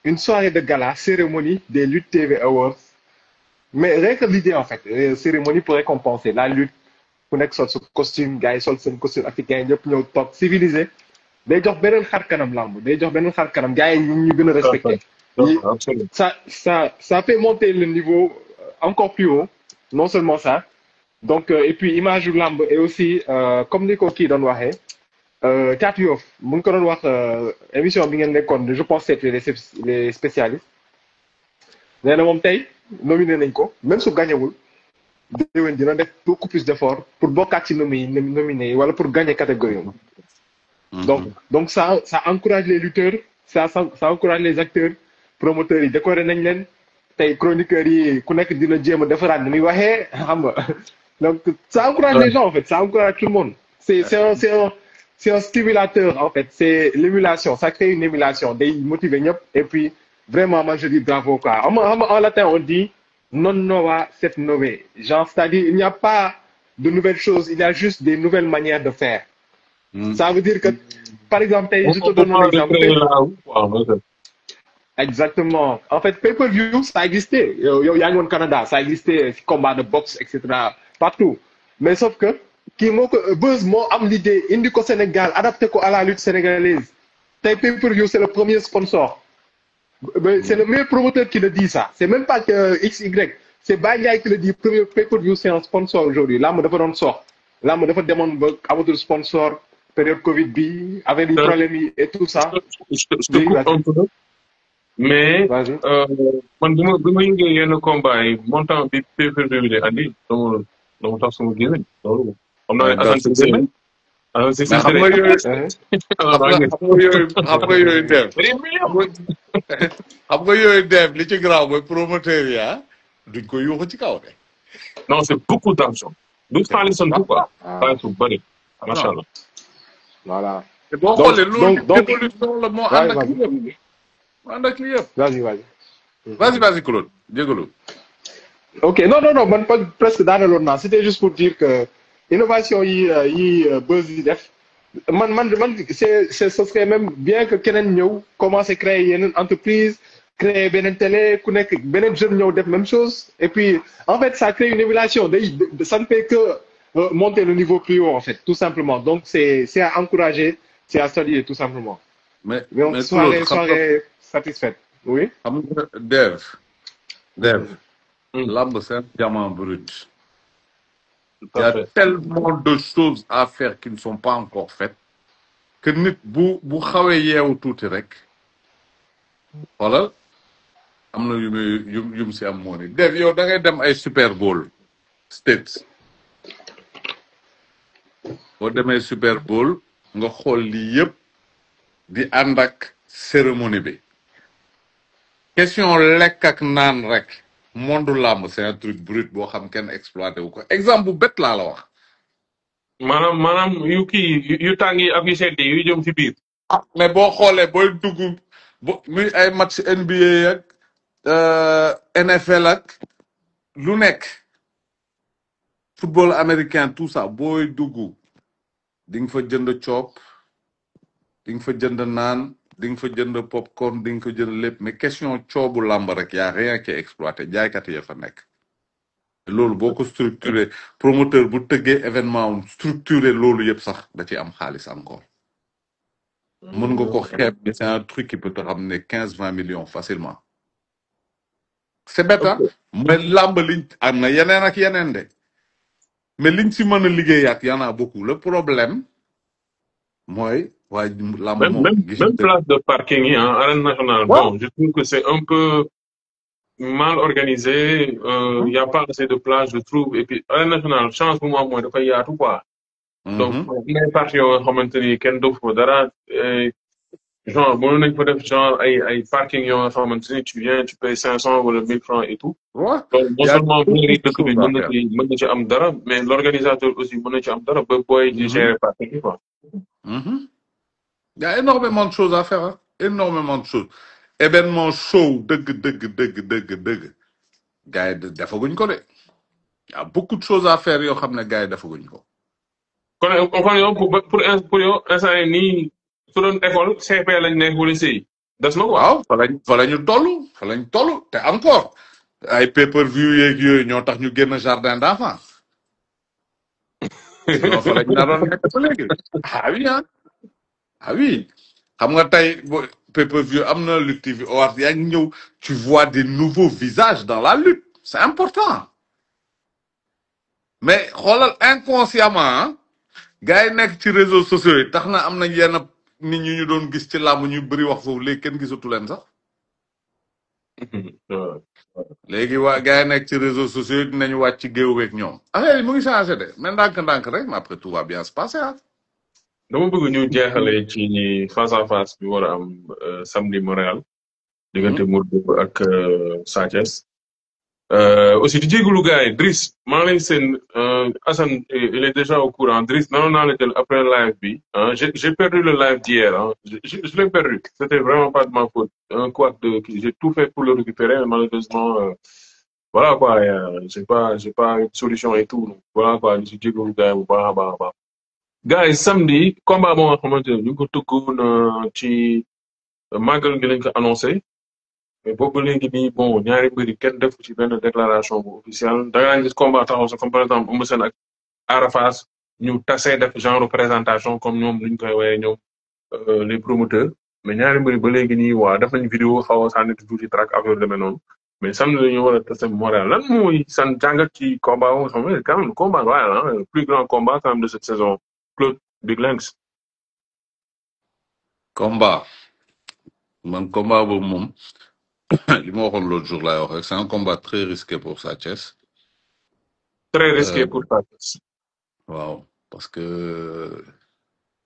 une soirée de gala, cérémonie des Lutte TV Awards, mais rien que l'idée en fait, cérémonie pour récompenser la lutte, ku nekk sol sa costume, gars yi sol seen costume africain, ñëpp ñëw toog civilisé, day jox beneen xar kanam lamb, day jox beneen xar kanam, gars yi ñu gën a respecté. Ça fait monter le niveau encore plus haut, non seulement ça. Donc, et puis image du lamb et aussi, comme ni ko kii doon waxee, Thiatou Yoff mu ngi ko doon wax émission bi ngeen nekkoon je pense c'était les spécialistes nee na moom tey nominé nañ ko même su gañewul déwén dina def beaucoup plus d'efforts pour bokkaat ci nominé yi wala pour gagner catégorie donc ça encourage les lutteurs ça encourage les acteurs promoteurs yi décoré nañ leen tey chroniqueurs yi ku nekk dina jéem a defaraat ni muy waxee xam nga donc ça encourage les gens en fait ça encourage tout le monde c'est un stimulateur en fait, c'est l'émulation, ça crée une émulation, des motivés et puis vraiment moi je dis bravo quoi. En latin on dit non nova set nové, genre c'est-à-dire il n'y a pas de nouvelles choses, il y a juste des nouvelles manières de faire. Ça veut dire que par exemple je te donne un exemple. Exactement. En fait, pay-per-view, ça existait. Il y a au Canada, ça existait, combat de boxe, etc. Partout. Mais sauf que, Buzz, moi, am l'idée, indi ko Sénégal, adapté ko à la lutte sénégalaise. Pay-per-view, c'est le premier sponsor. C'est le meilleur promoteur qui le dit ça. C'est même pas que XY. C'est Bagay qui le dit. Premier pay-per-view, c'est un sponsor aujourd'hui. Là, je vais sort. Là, je vais demander à votre sponsor, période Covid, avec des problèmes et tout ça. Je te coupe un peu. Mais man bu ma yëgee yenn combat yi montant bi pay-per-view bi di andi dama tax sama gémmiñ loolu xam naa ne Assane Cissé mais xam nga yooyu xam nga yooyu dev li ci garaaw mooy promoteur yi duñ ko yuuxu ci kaw de. non c'est beaucoup d'argent du xaalis sant quoi xaalis bu bëri macha allah. Voilà. te boo xoolee loolu évolution la moo ànd ak yëpp. Vas-y, Claude. Désolé. Ok, non, presque dans le c'était juste pour dire que l'innovation, Buzz def. Ce serait même bien que Kenen commence à créer une entreprise, créer une télé, connaître une jeune def même chose. Et puis, en fait, ça crée une émulation. Ça ne fait que monter le niveau plus haut, en fait, tout simplement. Donc, c'est à encourager, c'est à saluer, tout simplement. Mais on soirée satisfaite. Oui. Dev. Lamb, c'est un diamant brut. Il y a tellement de choses à faire qui ne sont pas encore faites que nit bu xawee yeewu tuuti rek voilà am na yum si am moo ni Dev yow da ngay dem ay Super Bowl States boo demee Super Bowl nga xool lii yëpp di ànd ak cérémonie bi question lekk ak naan rek monde làmb c'est un truc brut boo xam kenn exploité wu ko exemple bu bett laa la wax. maanaam yu tàng yi ak yu sedd yi yu jëm ci biir. mais boo xoolee booy dugg muy ay match NBA ak NFL ak lu nekk football américain tout ça booy dugg di nga fa jënd coop di nga fa jënd naan. di nga fa jënd popcorn di nga fa jënd lépp mais question coobu làmb rek y a rien qui est exploité jaaykat ya fa nekk loolu boo ko structuré promoteur bu tëggee événement structuré loolu yëpp sax da ci am xaalis encore mën nga ko xeeb mais c'est un truc qui peut te ramener 15-20 millions facilement c'est bête mais làmb liñ am na yeneen ak yeneen de mais liñ si mën a liggéeyaat y en a beaucoup le problème mooy même place de parking yi arène nationale bon je trouve que c'est un peu mal organisé il y a pas assez de place je trouve et puis arène nationale chance bu mu am mooy dafay yaatu quoi donc les parties yoo nga xamante ni kenn def ko dara genre mënoon nañ fa def genre ay parking yoo nga xamante ni tu viens tu payes 500 wala 1000 francs et tout donc non seulement mairie dëkk bi mën na ci am dara mais l'organisateur aussi mën na ci am dara ba booy di gérer parking yi quoi. Il y a énormément de choses à faire, hein? Énormément de choses. Événement show, gars yi defaguñ ko de. Il y a beaucoup de choses à faire yoo xam ne gars yi defaguñ ko. kon yow pour yow instant yii nii su doon école CP lañ nekk wala CI des na quoi. waaw fa lañu toll te encore ay pay-per-view yeeg yooyu ñoo tax ñu génn jardin d'enfants. sinon fa lañ naroon nekk ba léegi. Ah oui, xam nga tey pay-per-view am na Lutte TV Awards yaa ngi ñëw tu vois des nouveaux visages dans la lutte c'est important mais xoolal inconsciemment gars yi nekk ci réseaux sociaux yi tax na am na yenn nit ñi ñu doon gis ci làmb ñu bëri wax foofu léegi kenn gisatu leen sax léegi waa gars yi nekk ci réseaux sociaux yi dinañu wàcc ci géew beeg ñoom affaire yi mu ngi changé de mais ndànk-ndànk rek mais après tout va bien se passer dama bëgg ñu jeexale ci face à face bi war a am samedi Montréal diggante Modou Lô ak Sa Thiès aussi di jégalu gars yi Driss maa ngi lay seen Assane il est déjà au courant Driss nanoon naa la jël après live bi j'ai perdu le live d'hier je l'ai perdu c'était vraiment pas de ma faute un quart de j'ai tout fait pour le récupérer mais malheureusement voilà quoi j'ai pas une solution et tout donc voilà quoi di jégalu gars yi bu baax a baax a baax gars yi samedi combat boo nga xamante ne ñu ngi ko tëggoon ci màggal gi lañ ko annoncé mais boobu léegi nii bon ñaari mbir yi kenn defu ci benn déclaration bu officielle da ngaa gis combat taxaw sax comme par exemple Eumeu Sène ak Ada Fass ñu tasee def genre présentation comme ñoom luñ koy woowee ñoom les promoteurs mais ñaari mbir yi ba léegi nii waa def nañ vidéo xaw a sànni tuuti track affaire demee noonu mais samedi la ñu war a tase Montréal lan mooy san jàngat ci combat boo xam ne quand même combat royal hein le plus grand combat quand même de cette saison Claude Big Lengs. combat man combat boobu moom li ma waxoon l'autre jour laay wax rek c'est un combat très risqué pour Sa Thiès. Très risqué pour Sa Thiès. waaw parce que.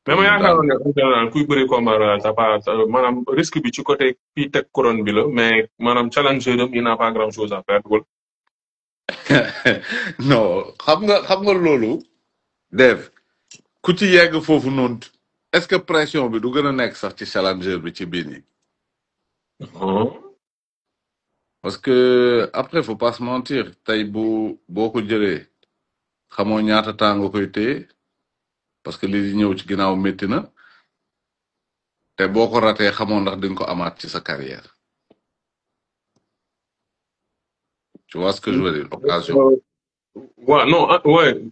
mais ma yaakaaroon ne en général kuy bëri combat royal t'as pas maanaam risque bi ci côté kii teg couronne bi la mais maanaam challenger dem il n'a pas grand chose à perdre wala. non xam nga loolu. Dave ku ci yegg foofu noonu est-ce que pression bi du gën a nekk sax ci challenger bi ci biir nii. parce que après faut pas se mentir tey boo ko jëlee xamoo ñaata temps nga koy téye parce que li di ñëw ci ginnaaw métti na te boo ko ratee xamoo ndax di nga ko amaat ci sa carrière. tu vois ce que je veux dire occasion. ouais non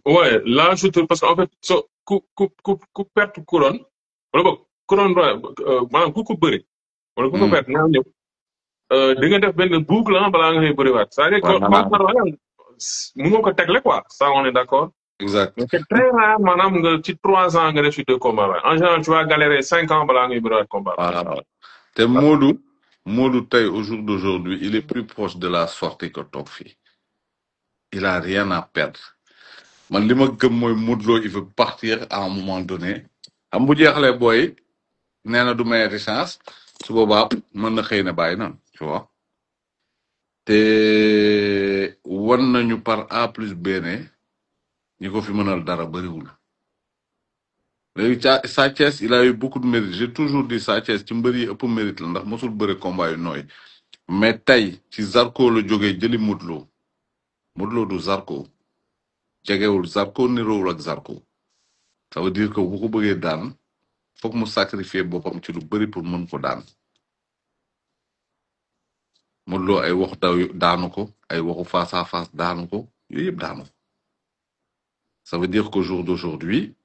ouais là je te parce que en fait so ku perte couronne wala boog couronne maanaam ku ko bëri. wala ku ko perte ñaar ñëpp. di nga def benn boucle ah balaa nga koy bëriwaat. c'est-à-dire que combat royal mënoo ko tegle quoi ça on est d'accord. exact mais c'est très rare maanaam nga ci 3 ans nga def ci 2 combats royal en général tu vas galérer 5 ans balaa ngay bëriwaat combat. voilà te Modou tey au jour d'aujourd'hui il est plus proche de la sortie que toog fii. il a rien à perdre man li ma gëm mooy Modou Lo il veut partir à un moment donné xam bu jeexalee booy nee na du mayati chance su boobaa mën na xëy na bàyyi na tu vois te wan nañu par A plus B ne ñi ko fi mënal dara bëriwul léegi Sa Thiès il a eu beaucoup de mérite j'ai toujours dit Sa Thiès ci mbër yi ëpp mérite la ndax mosul bëri combat yu nooy mais tey ci Zarko la jógee jëli Modou Lo du Zarko jegewul Zarko niroowul ak Zarko ça veut dire que bu ko bëggee daan foog mu sacrifier boppam ci lu bëri pour mën ko daan Modou Lo ay waxu daanu ko ay waxu face à face daanu ko yooyu yëpp daanu ko ça veut dire qu'au jour d'aujourd'hui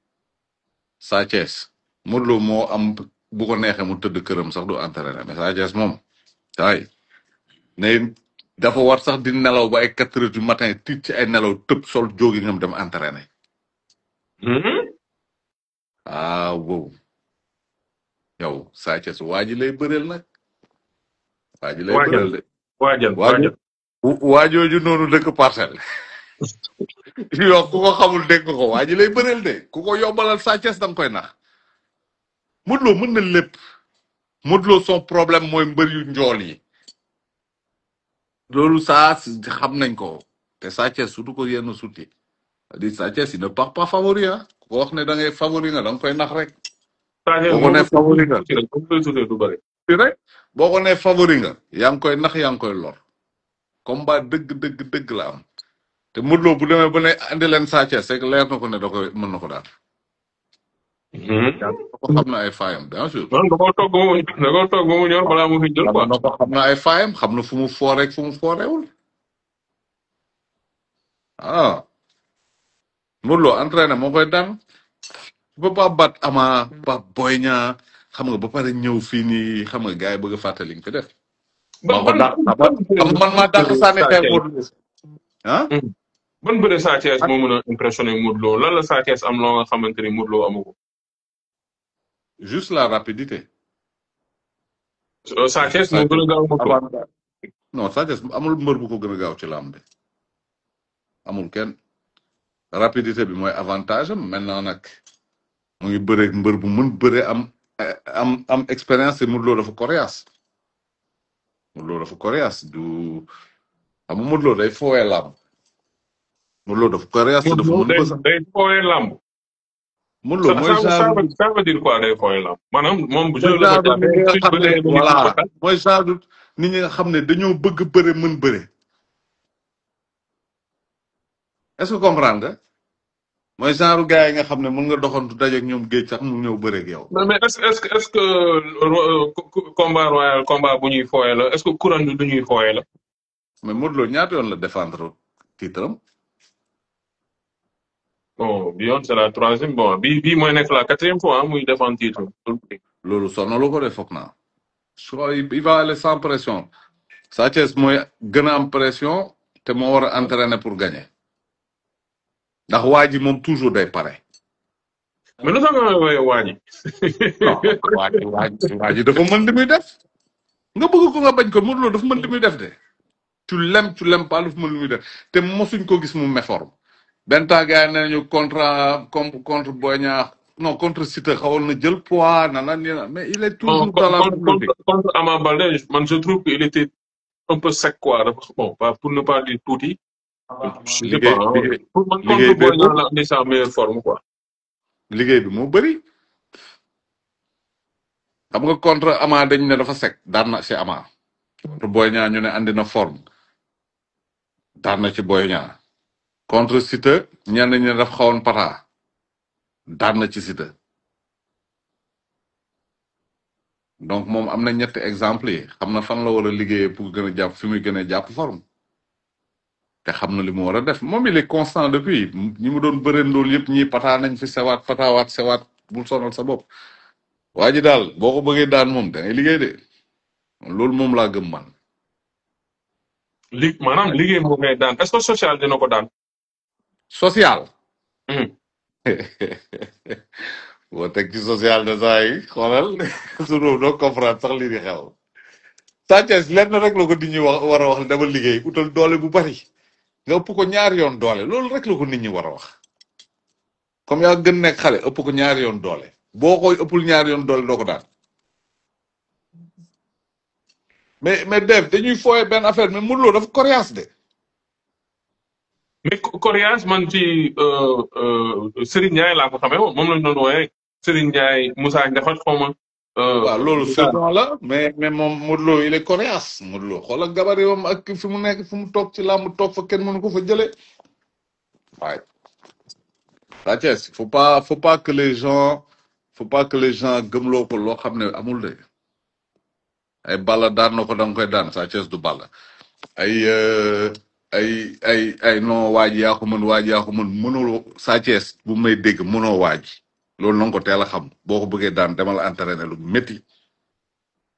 Sa Thiès Modou Lo moo am bu ko neexee mu tëdd këram sax du entraîné mais Sa Thiès moom waay ne dafa war sax di nelaw ba ay 4 heures du matin tiit ci ay nelaw tëb sol jógi ngam dem entraîné. ah wow yow Sa Thiès waa ji lay bëreel nag. waa ji lay bëreel de. waajooju noonu dëkk Parcelles. yow ku ko xamul dégg ko waa ji lay bëreel de ku ko yombalal Sa Thiès da nga koy nax. Modou Lo mën na lépp. Modou Lo son problème mooy mbër yu njool yi. loolu saa xam nañ ko te Sa Thiès surtout ko yenn suuti di Sa Thiès il ne part pas favori ah ku ko wax ne da ngay favori nga da nga koy nax rek. boo ko nee favori nga rek boo ko nee favori nga yaa ngi koy nax yaa ngi koy lor combat dëgg la am te Modou Lo bu demee ba ne andi leen Sa Thiès rek leer na ko ne da koy mën na ko daal. ko xam na ay faayam bien sûr. non da koo togg ba mu ñor balaa mu fi jël quoi. xam na ay faayam xam na fu mu fooree fu mu foorewul ah Modou Lo entraîné moo koy daan tu peux pas battre Ama ba Boy Niang xam nga ba pare ñëw fii nii xam nga gars yi bëgg a fàttali nga fi def. man maa dàq sànni xeer Modou Lo ah. ban bëre Sa Thiès moo mën a impressionné Modou Lo lan la Sa Thiès am loo nga xamante ni Modou Lo amu ko. juste la rapidité. Sa Thiès moo gën a gaaw Modou Lo. non Sa Thiès amul mbër bu ko gën a gaaw ci làmb bi amul kenn rapidité bi mooy avantage am maintenant nag mu ngi bëre mbër bu mën bëre am expérience te Modou Lo dafa coriace. Modou Lo dafa coriace du xam nga Modou Lo day foowee làmb. Modou Lo dafa coriace dafa mën day foowee làmb. Modou Lo mooy genre ça veut dire quoi day foowee làmb maanaam moom bu jël la voilà mooy genre nit ñi nga xam ne dañoo bëgg bëre mën bëre est-ce que comprendre nga mooy genre gars yi nga xam ne mën nga doxantu dajeeg ñoom géej sax mu ñëw bëreeg yow. mais est-ce que combat royal combat bu ñuy fooye la est-ce que couronne bi du ñuy fooye la. mais Modou Lo ñaata yoon la défendre titre am. bon bi yoon c'est la troisième bon bii mooy nekk la quatrième fois muy défendre titre. loolu sonalu ko de foog naa. soit il va aller sans pression. Sa Thiès mooy gën a am pression te moo war a entraîner pour gagner. ndax waa ji moom toujours day pare. mais lu tax nga woowee waa ji. non waa ji dafa mën li muy def. nga bëgg ko nga bañ ko Modou Lo dafa mën li muy def de. tu l'aimes pas dafa mën li muy def te mosuñ ko gis mu méforme. benn temps gars yi nee nañu contre Boy Niang non contre Siteu xawoon na jël poids mais il est toujours dans la même logique. contre Ama Baldé man je trouve qu'il était un peu sec quoi bon pour ne pas dire tuuti. pour man contre Boy Niang la andi sa meilleure forme quoi. liggéey bi moo bëri. xam nga contre Ama dañ ne dafa sec daan na ci Ama. contre Boy Niang ñu ne andi na forme daan na ci Boy Niang. contre Siteu ñenn ñi dafa xawoon pata daan na ci Siteu. donc moom am na ñetti exemple yi xam na fan la war a liggéeyee pour gën a jàpp fi muy gën a jàpp forme te xam na li mu war a def moom il est constant depuis ñi mu doon bëreen loolu yëpp ñii pataa nañ fi sewaat pataawaat sewaat bul sonal sa bopp waa ji daal boo ko bëggee daan moom da ngay liggéey de loolu moom laa gëm man. maanaam liggéey moo ngay daan est-ce que social dina ko daan. social. boo teg ci social de saa yi xoolal surtout doo comprendre sax lii di xew. Sa Thiès lenn rek la ko nit ñi war a wax dama liggéey utal doole bu bari nga ëpp ko ñaari yoon doole loolu rek la ko nit ñi war a wax. comme yaa gën nekk xale ëpp ko ñaari yoon doole boo koy ëppul ñaari yoon doole doo ko daan. mais Dave dañuy fooye benn affaire mais Modou Lo dafa coriace de. mais coriace man ci Serigne Ndiaye laa ko xamee moom lañ doon wooyee Serigne Ndiaye Moussa Ndiakhate xaw ma. waaw loolu surnom la mais moom Modou Lo il est coriace Modou Lo xoolal gabariwam ak fi mu nekk fi mu toog ci làmb toog fa kenn mënu ko fa jëlee waaye. Sa Thiès faut pas que les gens gëmloo ko loo xam ne amul de ay Balla daan na ko da nga koy daan Sa Thiès du Balla ay non waa ji yaa ko mën waa ji yaa ko mën mënuloo Sa Thiès bu may dégg mënoo waa ji loolu na nga ko teel a xam boo ko bëggee daan demal entraîner lu métti.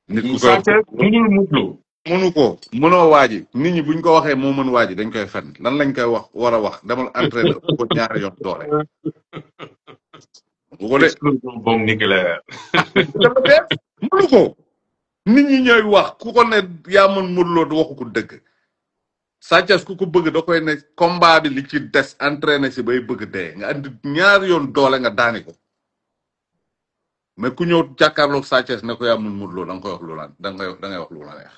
nit ku Sa Thiès mënul Modou Lo mënu ko mënoo waa ji nit ñi buñ ko waxee moo mën waa ji dañ koy fen lan lañ koy wax war a wax demal entraîner ko ñaari yoon doole. bu ko de explosion bombe nucléaire. dafa def mënu ko nit ñi ñooy wax ku ko ne yaa mën Modou Lo du waxu ko dëgg. Sa Thiès ku ko bëgg da koy ne combat bi li ci des entraîné si bay bëgg dee nga andi ñaari yoon doole nga daani ko mais ku ñëw jàkkaarloog Sa Thiès ne ko yaa mën Modou Lo da nga koy wax lu la da ngay wax lu la neex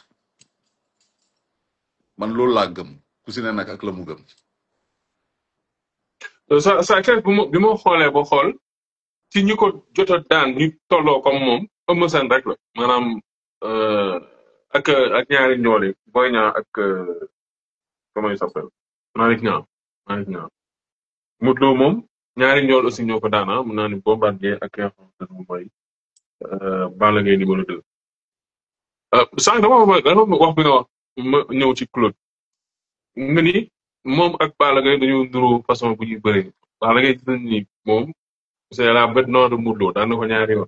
man loolu laa gëm ku si ne nag ak la mu gëm. Sa Thiès bi ma xoolee ba xool ci ñi ko jot a daan ñu tolloo comme moom Eumeu Sène rek la maanaam ak ñaari ñoole Boy Niang ak comment il s'appelle Malick Niang Modou Lo moom ñaari ñool aussi ñoo ko daana mun naa ni Bombardier ak ki nga xamante ne moom mooy Balla Gaye numéro 2. sànq dama wax bi nga wax ma ñëw ci Claude nga ni moom ak Balla Gaye dañoo nuroo façon bu ñuy bëree Balla Gaye gis nañ ni moom c'est la bête noire de Modou Lo daan na ko ñaari yoon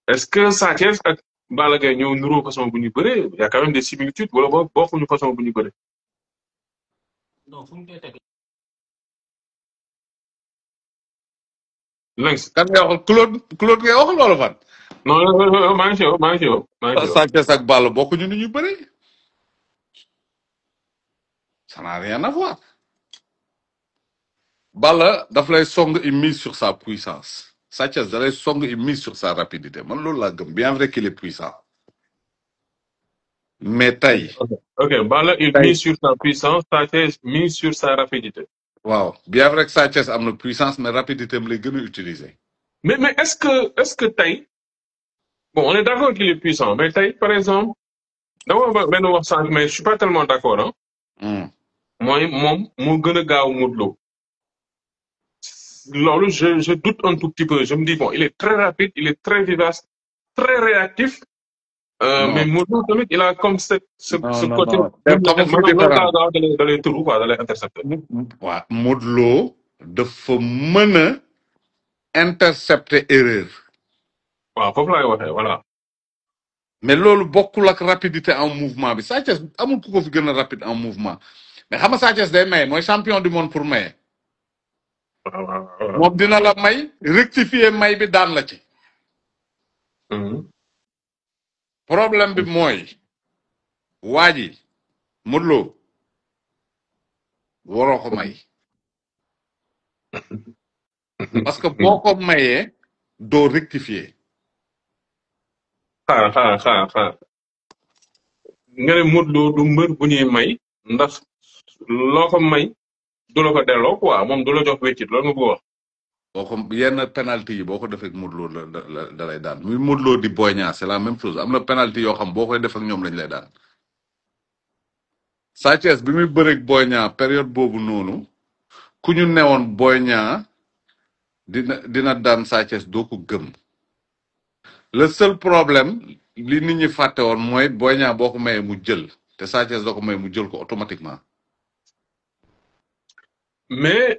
est-ce que Sa Thiès ak Balla Gaye ñoo nuroo façon bu ñuy bëree y a quand même des similitudes wala bokkuñu façon bu ñuy bëree. non fu ñu koy teg. Lynx kan nga wax Claude ngay wax loolu fan. non maa ngi si yow Sa Thiès ak Balla bokkuñu ni ñu bëri. ça n'a rien à voir. Balla daf lay song il mise sur sa puissance. Sa Thiès da lay song il mise sur sa rapidité man loolu laa gëm bien vrai qu'il est puissant. mais tey. ok Balla il mise sur sa puissance Sa Thiès mise sur sa rapidité. waaw bien vrai que Sa Thiès am na puissance mais rapidité am lay gën a utiliser. mais est-ce que tey bon on est d'accord qu'il est puissant mais tey par exemple dama benn wax sànq mais je suis pas tellement d'accord ah. mooy moom moo gën a gaaw Modou Lo loolu je doute un tout petit peu je me dis bon il est très rapide il est très vivace très réactif mais non Modou Lô tamit il a comme ce non côté non Def xam nga fu maanaam loolu différence gaaw da lay tëru quoi da lay intercepter. waa Modou Lô dafa mën a intercepter erreur waaw foofu laay waxee voilà. mais loolu bokkul ak rapidité en mouvement bi Sa Thiès amul ku ko fi gën a rapide en mouvement mais xam nga Sa Thiès day maye mooy champion du monde pour maye waaw. moom dina la may rectifier may bi daan la ci problème bi mooy waa ji Modou Lô waroo ko may parce que boo ko mayee doo rectifier xaar nga ne Modou Lô du mbër bu ñuy may ndax loo ko may du la ko delloo quoi moom du la jox wéccit loolu nga bëgg wax. boo ko yenn penalty yi boo ko defee ak Modou Lô da lay daan muy Modou Lô di Boy Niang c'est la même chose am na penalty yoo xam boo koy def ak ñoom lañ lay daan Sa Thiès bi muy bëreeg Boy Niang période boobu noonu ku ñu newoon Boy Niang dina daan Sa Thiès doo ko gëm le seul problème li nit ñi fàtte woon mooy Boy Niang boo ko mayee mu jël te Sa Thiès doo ko mayee mu jël ko automatiquement. mais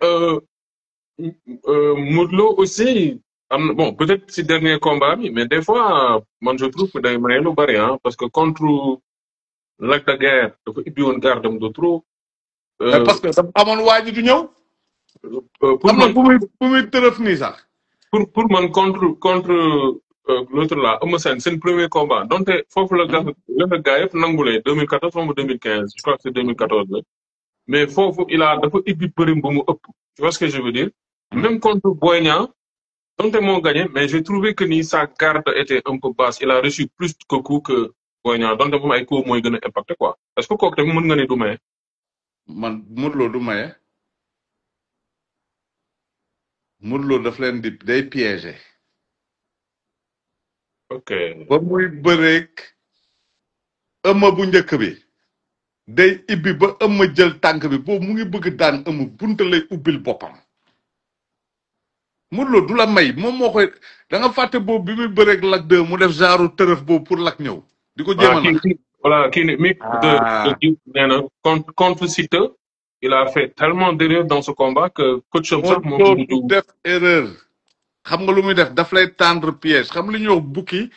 Modou Lô aussi bon peut-être si dernier combat bi mais des fois man je trouve que day maye lu bari hein parce que contre Lac de Guiers dafa ibbi woon gardam de trop. mais parce que dafa amoon waa ji du ñëw. pour am na man bu muy tërëf nii sax. pour man contre l'autre là Eumeu Sène seen premier combat donte foofu la gars yëpp nangulee 2014 ou 2015 je crois que c'est 2014 là. mais foofu dafa ibbi bërim ba mu ëpp tu vois ce que je veux dire. même contre Boy Niang donte moo gagné mais j'ai trouvé que ni sa garde était un peu basse il a reçu plus de coups que Boy Niang donte moom ay coups mooy gën a impacté quoi est-ce que kooku tamit mën nga ne du maye. man Modou Lô du maye Modou Lô daf leen di day piégé. ok ba muy bëreeg Eumeu bu njëkk bi day ibbi ba Eumeu jël tànk bi boobu mu ngi bëgg daan Eumeu bunta lay ubbil boppam. Modou Lô du la may moom moo koy da nga fàtte boobu bi muy bëreeg Lac 2 mu def genre tërëf boobu pour Lac ñëw. di ko jéem a nax voilà kii ni mi nee na contre Siteu il a fait tellement d'erreurs dans ce combat que coach am sax moom du def erreur. xam nga lu muy def daf lay tendre piège xam li ñuy wax bukki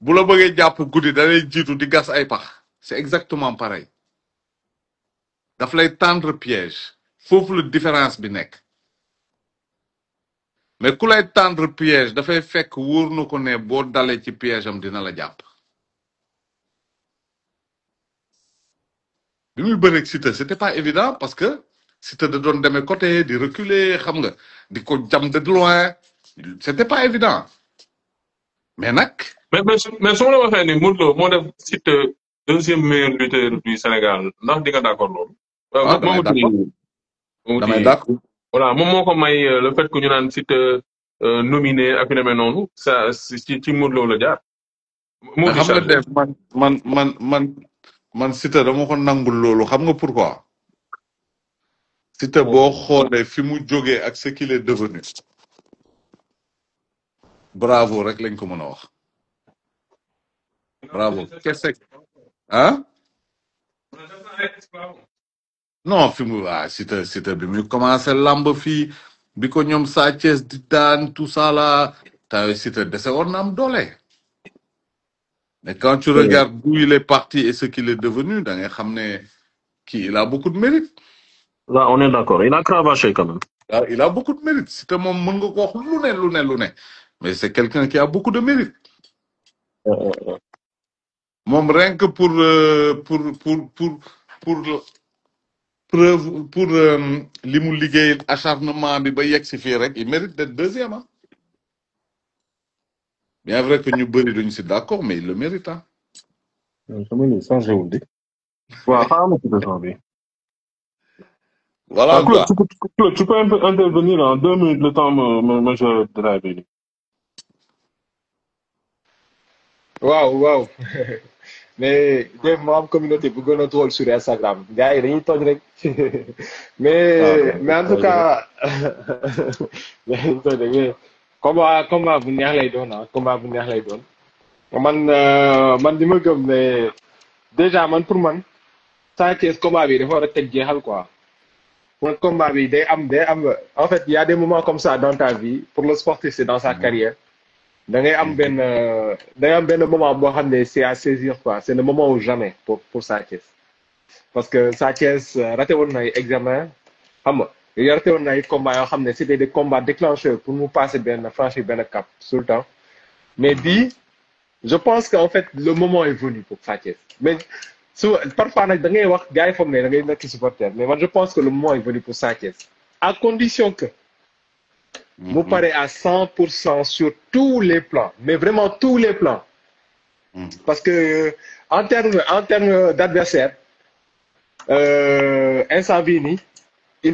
bu la bëggee jàpp guddi da lay jiitu di gas ay pax c'est exactement pareil daf lay tendre piège foofu la différence bi nekk mais ku lay tendre piège dafay fekk wóor na ko ne boo dalee ci piège am dina la jàpp bi muy bëreeg Siteu c'était pas évident parce que Siteu da doon demee côté di reculer xam nga di ko jam de loin c'était pas évident mais nag. mais su ma la waxee ni Modou Lô moo def Siteu deuxième meilleur lutteur du Sénégal ndax di nga d'accord loolu. damay d'accord. voilà moom moo ko may le fait que ñu naan Siteu nominé ak yu demee noonu ça ci Modou Lô la jaar. moo xam nga def man Siteu dama ko nangul loolu xam nga pourquoi. Siteu boo xoolee fi mu jógee ak ce qu'il est devenu. bravo rek lañ ko mën a wax. bravo kese ah. non fi mu Siteu bi muy commencé lamb fii bi ko ñoom Sa Thiès di daan tout ça là taw Siteu dese woon na am doole. mais quand tu regardes d'où il est parti et ce qu'il est devenu da ngay xam ne kii il a beaucoup de mérite. là on est d'accord il a cravaché quand même. il a beaucoup de mérite Siteu moom mën nga ko wax lu ne mais c'est quelqu'un qui a beaucoup de mérite. moom rien que pour preuve pour li mu liggéey acharnement bi ba yegg si fii rek il mérite d'être deuxième ah. bien vrai que ñu bëri duñ si d'accord mais il le mérite ah. sama ni changé wul di. waaw xaaral ma ci besoin bi. voilà quoi Claude, tu peux intervenir en 2 minutes le temps me je drive. waaw mais des fois am communauté bu gën a troll sur Instagram gars yi dañuy tooñ rek Ah, mais en tout cas dañuy tooñ rek mais combat bu neex lay doon ah combat bu neex lay doon man li ma gëm ne déjà man pour man Sa Thiès combat bi dafa war a teg jeexal quoi. Pour combat bi day am en fait il y a des moments comme ça dans ta vie pour le sportif c'est dans sa carrière da ngay am benn moment boo xam ne c'est à saisir quoi c'est le moment ou jamais pour Sa Thiès parce que Sa Thiès raté woon na ay examen xam nga raté woon na ay combats yoo xam ne c'était des combats déclencheurs pour mu passer franchir benn cap tout le temps mais bii je pense qu'en fait le moment est venu pour Sa Thiès mais parfois nag da ngay wax gars yi foog ne da ngay nekk supporter mais moi je pense que le moment est venu pour Sa Thiès à condition que mu pare à 100% sur tous les plans mais vraiment tous les plans parce que en termes d'adversaire instant bii nii il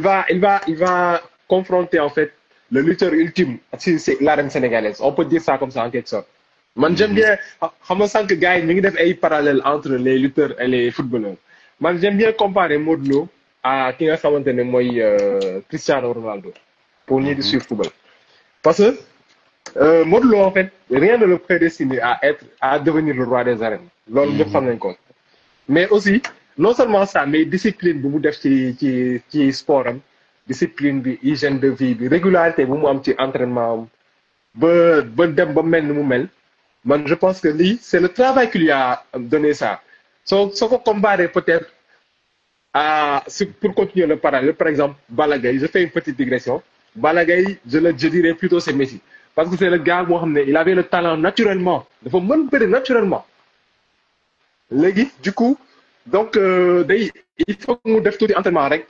va confronter en fait le lutteur ultime si c'est l'arène sénégalaise on peut dire ça comme ça en quelque sorte man j'aime bien xam nga sànq gars yi ñu ngi def ay parallèles entre les lutteurs et les footballeurs man j'aime bien comparer Modou Lo à ki nga xamante ne mooy Cristiano Ronaldo pour ñi di suivre football parce que Modou Lo en fait rien ne le prédestine à devenir le roi des arènes loolu ñëpp xam nañ ko mais aussi non seulement ça mais discipline bu mu def ci sport am discipline bi hygiène de vie bi régularité bu mu am ci entraînement am ba dem ba mel ni mu mel man je pense que lii c'est le travail qui lui a donné ça soo ko comparé peut-être pour continuer le parallèle par exemple Balla Gaye je fais une petite digression Balla Gaye je dirais plutôt c'est Messi parce que c'est le gars boo xam ne il avait le talent naturellement dafa mën bëri naturellement léegi du coup donc il faut que mu def tuuti entraînement rek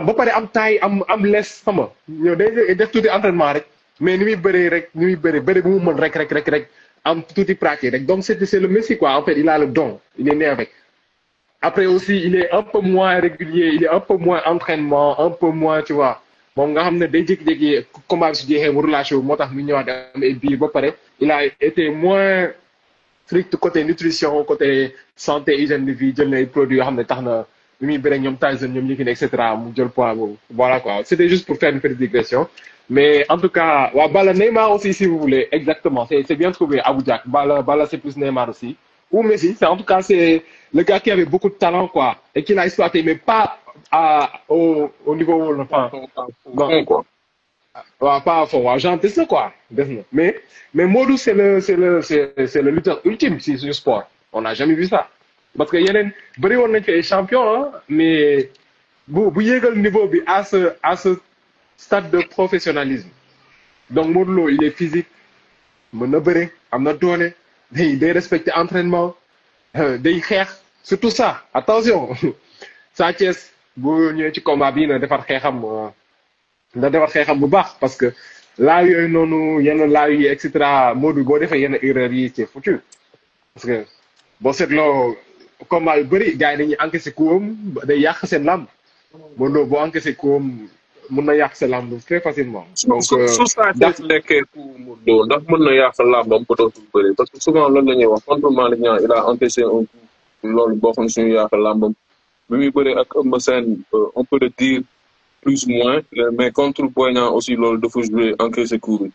ba pare am taille am les xam nga ñëw day def tuuti entraînement rek mais ni muy bëree rek ni muy bëri bu mu mën rek am tuuti pratique rek donc c'est le Messi quoi en fait il a le don il est né avec après aussi il est un peu moins régulier il est un peu moins entraînement un peu moins tu vois moom nga xam ne day jékki-jékki combat bi su jeexee mu relâché wu moo tax mu ñëwaat am ay biir ba pare il a été moins strict côté nutrition côté santé hygiène de vie jël na ay produits yoo xam ne tax na bi muy bëre ñoom Tyson ñoom Yékini et cetera mu jël poids boobu voilà quoi c'était juste pour faire une petite digression mais en tout cas waa Balla Neymar aussi si vous voulez exactement c'est bien trouvé Abou Diak Balla c'est plus Neymar aussi ou Messi en tout cas c'est le gars qui avait beaucoup de talent quoi et qui l'a exploité mais pas au niveau enfin bon quoi. waaw pas à fond waaw genre des na quoi des na mais Modou c'est le lutteur ultime si suñu sport on n'a jamais vu ça parce que yeneen bëri woon nañ fi ay champion ah mais bu yéegal niveau bi à ce stade de professionnalisme donc Modou Lo il est physique mën na bëre am na doole day respecter entraînement day xeex surtout ça attention Sa Thiès bu ñëwee ci combat bi na defar xeexam bu baax parce que laaw yooyu noonu yenn laaw yi et cetera Modou boo defee yenn erreurs yi c'est foutu parce que boo seetloo combat yu bëri gars yi dañuy encaissé kuwam day yàq seen làmb Modou boo encaissé kuwam mun na yàq sa làmb très facilement. donc su Sa Thiès lekkee ku Modou Lo ndax mën na yàq làmbam ba dootul bëri parce que souvent loolu la ñuy wax contre Malick Niang il a encaissé un coup loolu boo xam ne suñu yàq làmbam bi muy bëri ak Eumeu Sène on peut le dire plus ou moins mais contre Boy Niang aussi loolu dafa jouer encaissé coup bi.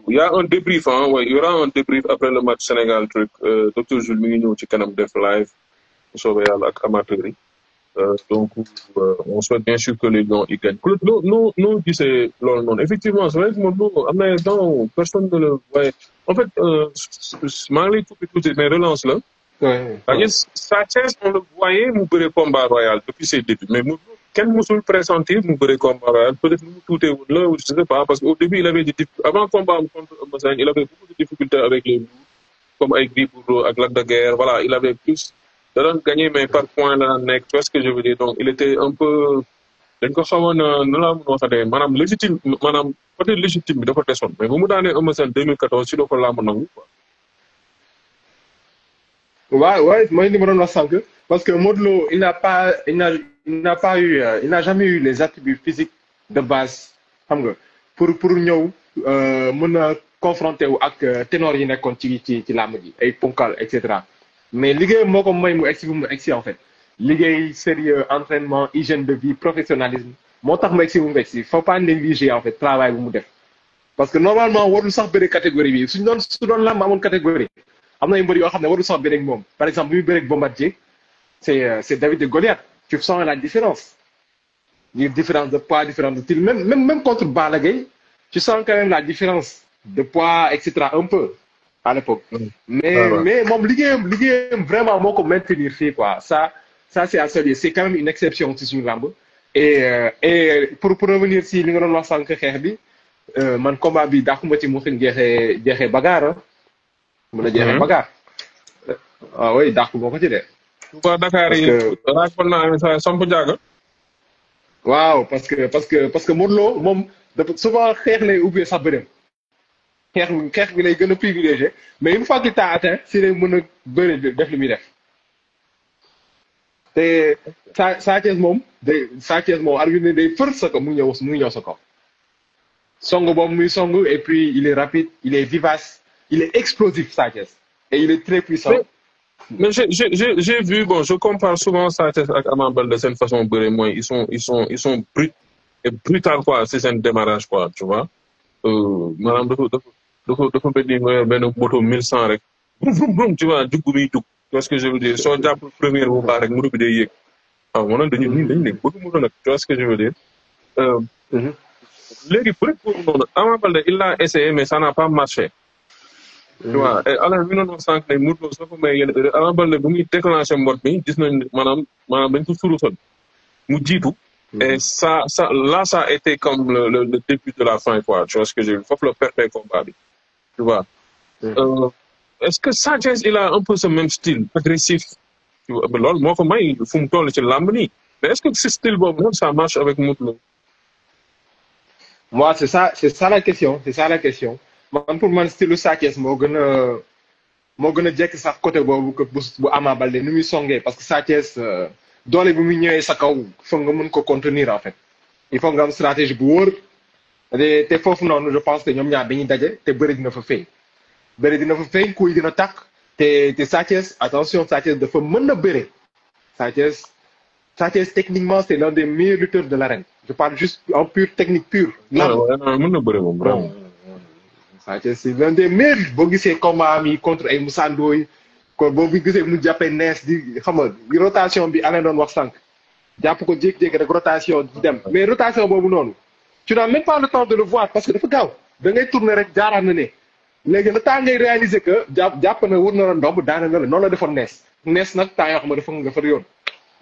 Il y a un débrief il y aura un débrief après le match Sénégal truc docteur Jules mi ngi ñëw ci kanam def live bu soobee yàlla ak amateurs yi donc on souhaite bien sûr que les Lions y gagnent. Claude noo gisee loolu noonu effectivement c'est vrai que Modou Lo am na temps personne ne le voyait en fait maa ngi lay tuuti mais relance la. c'est-à-dire Sa Thiès on le voyait mu bëre combat royal depuis ses débuts mais Modou Lo kenn musul pressentir mu bëre combat royal peut-être nu mu tuutee woon la je sais pas parce que au début il avait des avant combat contre Eumeu Sène il avait beaucoup de difficultés avec les lourds comme ay Gris Bordeaux ak Lac de Guiers voilà il avait plus da doon gagné mais par point la nekk tu vois ce que je veux dire donc il était un peu dañ ko xamoon nu laa mën a waxatee maanaam légitime maanaam côté légitime bi dafa desoon mais bu mu daanee Eumeu Sène 2014 si doo ko làmb nangu quoi. waaw mooy li ma doon wax sànq parce que Modou Lo il n'a jamais eu les attributs physiques de base xam nga pour ñëw mën a confronter wu ak ténor yi nekkoon ci làmb ji ay ponkal et cetera mais liggéeyam moo ko may mu egsi mu egsi en fait liggéey sérieux entraînement hygiène de vie professionnalisme moo tax mu egsi mu egsi faut pas négliger en fait travail bu mu def parce que normalement warul sax bëre catégorie bi su doon làmb amoon catégorie am na ay mbër yoo xam ne warul sax bëre ak moom par exemple bi muy bëre ak Bombardier c'est David de Goliath tu sens la différence différence de poids différence de style même contre Balla Gaye tu sens quand même la différence de poids etc un peu à l'époque mais moom liggéeyam vraiment moo ko maintenir fii quoi ça c'est à saluer c'est quand même une exception ci suñu làmb et pour revenir si li nga doon wax sànq xeex bi man combat bi dàquma ci mu xin jeexee bagarre mën a jeexee bagarre ah oui dàqu moo ko ci de waa Dakar yi raakol naa sa samp jaaga waaw parce que Modou Lo moom dafa souvent xeex lay ubbee sax bëreem xeex bi lay gën a privilégié mais une fois qu'il t'a atteint si lay mën a bëri def li muy def te Sa Thiès moom arbitre day fër sa ko mu ñëw sa ko song boobu muy song et puis il est rapide il est vivace il est explosif Sa Thiès et il est très puissant. Mais j'ai vu, bon, je compare souvent Sa Thiès avec Ama Baldé seen façon bëre mooy ils sont bruts et brutal quoi c'est seen démarrage quoi tu vois maanaam dafa mel ni nga yor benn moto 1100 rek brum tu vois dugg muy dugg tu vois ce que je veux dire soo jàpp première bu baax rek moto bi day yéeg waaw moo nag dañu ne bëgg moto nag tu vois ce que je veux dire léegi bëri boobu noonu Ama Baldé il l'a essayé mais ça n'a pas marché. Tu vois alors mi noonu wax sànq ne Modou Lo soo ko may yenn Ama Baldé bu muy déclenché mbot mi gis nañ maanaam dañ ko suruxal mu jiitu et ça a été comme le début de la fin quoi tu vois ce que j'ai vu foofu la perte combat bi tu vois est-ce que Sa Thiès il a un peu ce même style agressif tu vois loolu moo ko may fu mu toll ci làmb nii mais est-ce que ce style boobu noonu ça marche avec Modou Lo moi c'est ça la question man pour man style Sa Thiès moo gën a jekk sax côté boobu que bu Ama Baldé ni muy songee parce que Sa Thiès doole bi muy ñëwee sa kaw foog nga mën ko contenir en fait il faut nga am stratégie bu wóor te foofu noonu je pense que ñoom ñaar dañuy daje te bëri dina fa feeñ kuy dina tàkk te Sa Thiès attention Sa Thiès dafa mën na bëre Sa Thiès techniquement c'est l'un des meilleurs lutteurs de l'arène je parle juste en pure technique pure mën na bëre moom vraiment Sa Thiès c'est l'un des meilleurs boo gisee combat mi contre ay Moussa Ndoye kon boo gisee mu jàppee nees di xam nga rotation bi Alain doon wax sànq jàpp ko jékki-jékki rek rotation di dem mais rotation boobu noonu tu n'as même pas le temps de le voir parce que dafa gaaw da ngay tourner rek jaaraan na ne léegi le temps ngay réaliser que jàpp na wër na la ndomb daana na la noonu la defoon nees nag temps yoo xam ne dafa yoon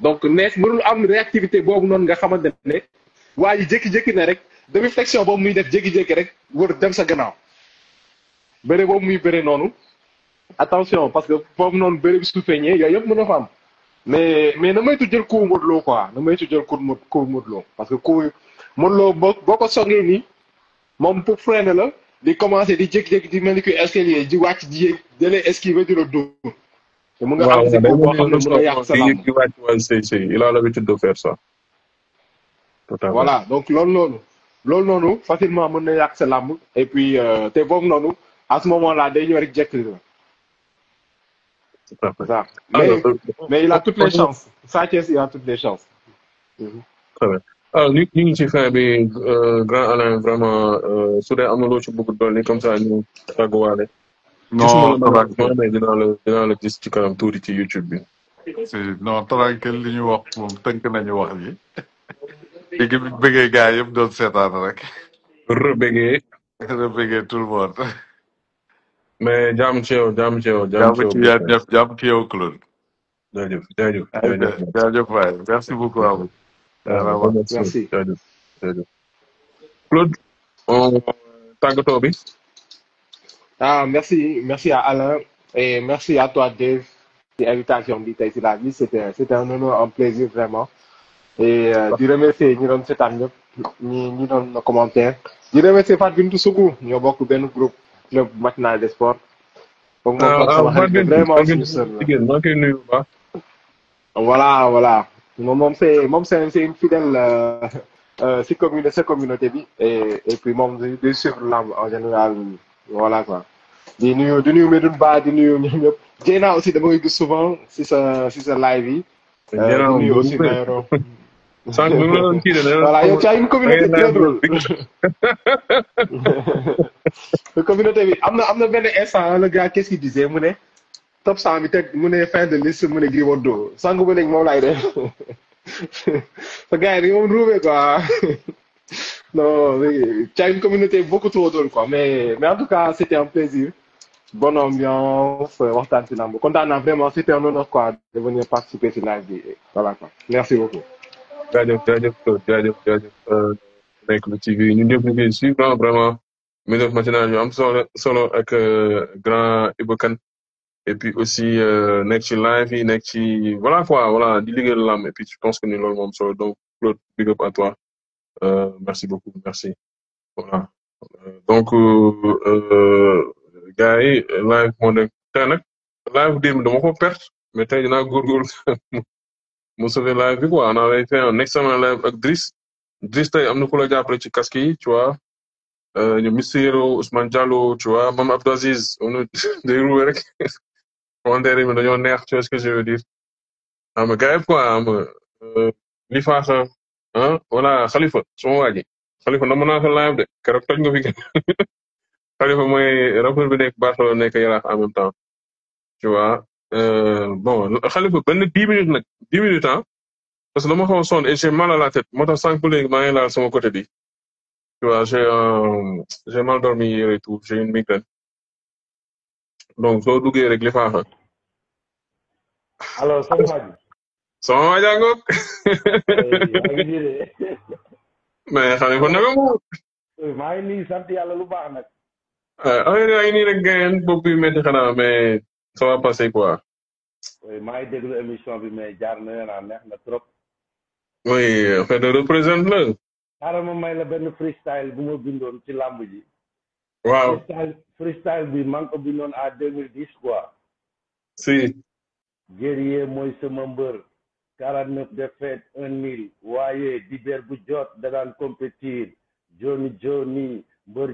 donc nees mënul am réactivité boobu noonu nga xamante ne waa ji jékki-jékki ne rek demi flexion boobu muy def jékki-jékki rek wër dem sa gannaaw bëre boobu muy bëre noonu attention parce que foofu noonu bëre bi su feeñee yooyu yëpp mën na fa am mais na moytu jël coup Modou Lo quoi na moytu jël coup Modou Lo parce que coup Modou Lo boo ko songee nii moom pour freiner la di commencer di jékki-jékki di mel ni que escalier di wàcc di yéeg da lay esquiver di la dóor te mu nga am si boo xam ne mën na yàq sa lamb il a l'habitude de faire ça totalement voilà donc loolu noonu facilement mën na yàq sa lamb et puis te boobu noonu à ce moment-là day ñëw rek jekk la c'est ça mais il a toutes les chances Sa Thiès il a toutes les chances très bien alors ñu ngi ci fin bi grand Alain vraiment su dee am na loo ci bëgg dolli comme ça ñu tàgguwaale non mais dinaa la gis ci kanam tuuti ci YouTube bi non tranquille li ñu wax moom tënk nañu wax ji léegi bi bëggee gars yëpp doon seetaan rek rebéggee tout le monde mais jàmm ci yow jàmm ci yéen ñëpp jàmm ci yow Claude jaajëf waay merci beaucoup à vous merci Claude tàggatoo bi merci à Alain et merci à toi Dave ci invitation bi tey ci la vie c'était un honneur un plaisir vraiment et di remercier ñi doon seetaan ñëpp ñi doon commentaire di remercier Fatou Bintou Sougou ñoo bokk benn groupe club matinal des sports donc vraiment suñu sœur maa koy nuyu bu baax voilà moom c'est une fidèle si communauté bi et puis moom day suivre lamb en général voilà quoi di nuyu Medoune Ba di nuyu ñoom ñëpp. Dieyna aussi dama koy gis souvent si sa live yi. Dieyna di moom nuyu doo aussi Mayoro. sànq bi mu la doon kii de nee na voilà yow tu as une communauté très drôle. big communauté bi am na benn instant le gars qu'est-ce qu'il disait mu ne top 100 bi teg mu ne fin de liste mu ne Gris Bordeaux sànq ba léegi moom laay def sa gars yi dañoo moom ruubee quoi non tu as une communauté beaucoup trop drôle quoi mais en tout cas c'était un plaisir bonne ambiance waxtaan ci lamb kontaan naa vraiment c'était un honneur quoi de venir participer ci live bi voilà quoi merci beaucoup. jaajëf nekk lu TV ñun ñëpp ñu ngi suivre vraiment Mineur matinal yu am solo ak grand Iba Kane et puis aussi nekk ci live yi nekk ci voilà quoi voilà di liggéeyal lamb et puis je pense que ni loolu moom solo donc Claude big up à toi merci beaucoup merci voilà donc gars yi live moo nekk tey nag live démb dama ko perte mais tey dinaa góorgóorlu mu sauver live bi quoi on avait fait un excellent live ak Driss tey am na ku la jàppale ci casque yi tu vois ñu Mysterio Ousmane Diallo tu vois Mame Abdou Aziz on day roué rek commentaire yi dañoo neex tu vois ce que je veux dire xam nga gars yi quoi am li faax voilà Khalifa suma waa ji Khalifa na mën naa ko live de keroog toj nga fi Khalifa mooy rappeur bi nekk Barcelone nekk Yaraax en même temps tu vois bon Khalifa benn 10 minutes nag 10 minutes parce que dama xaw a sonn et j'ai mal à la tête moo tax sànq ba léegi maa ngi laal sama côté bi tu vois j'ai mal dormi hier et tout j'ai une migraine donc soo duggee rek li faaxa alors sama waa ji. sama waa jàngoog maa ngi nii de. mais Khalifa naka mu maa ngi nii sant yàlla lu baax nag. affaire yaa ngi nii rek gayen bopp bi métti xanaa mais ça va passer quoi. oui maa ngi déglu émission bi mais jaar na neex na trop. oui affaire de représente la. xaaral ma may la benn freestyle bu ma bindoon ci làmb ji. waaw freestyle bi maa ngi ko bindoon à 2010 quoi. si. guerrier mooy sama mbër. 49 défaites 1 nul waaye dibeer bu jot da daan compétir Johnny mbër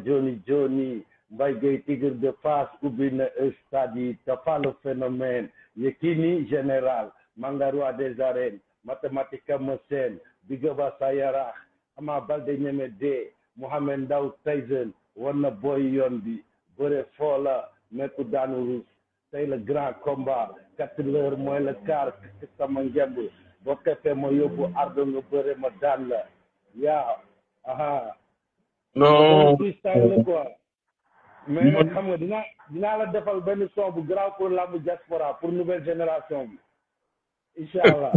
Johnny Mbaye Gueye Tigre de Fass ubbi na stade yi Tapha le phénomène Yekini général Manga roi des arènes Mathématica Mosène Bigaba Sayarax Ama Baldé ñeme dee Mohamed Ndao Tyson war na boy yoon bi bëre foola mekku daanu rus tey le grand combat 4 heures mooy le quart sama ngemb boo xefee ma yóbbu ardo nga bëre ma daan la yaa aha non freestyle la quoi mais nag xam nga dinaa la defal benn son bu grave pour lamb diaspora pour nouvelle génération bi incha allah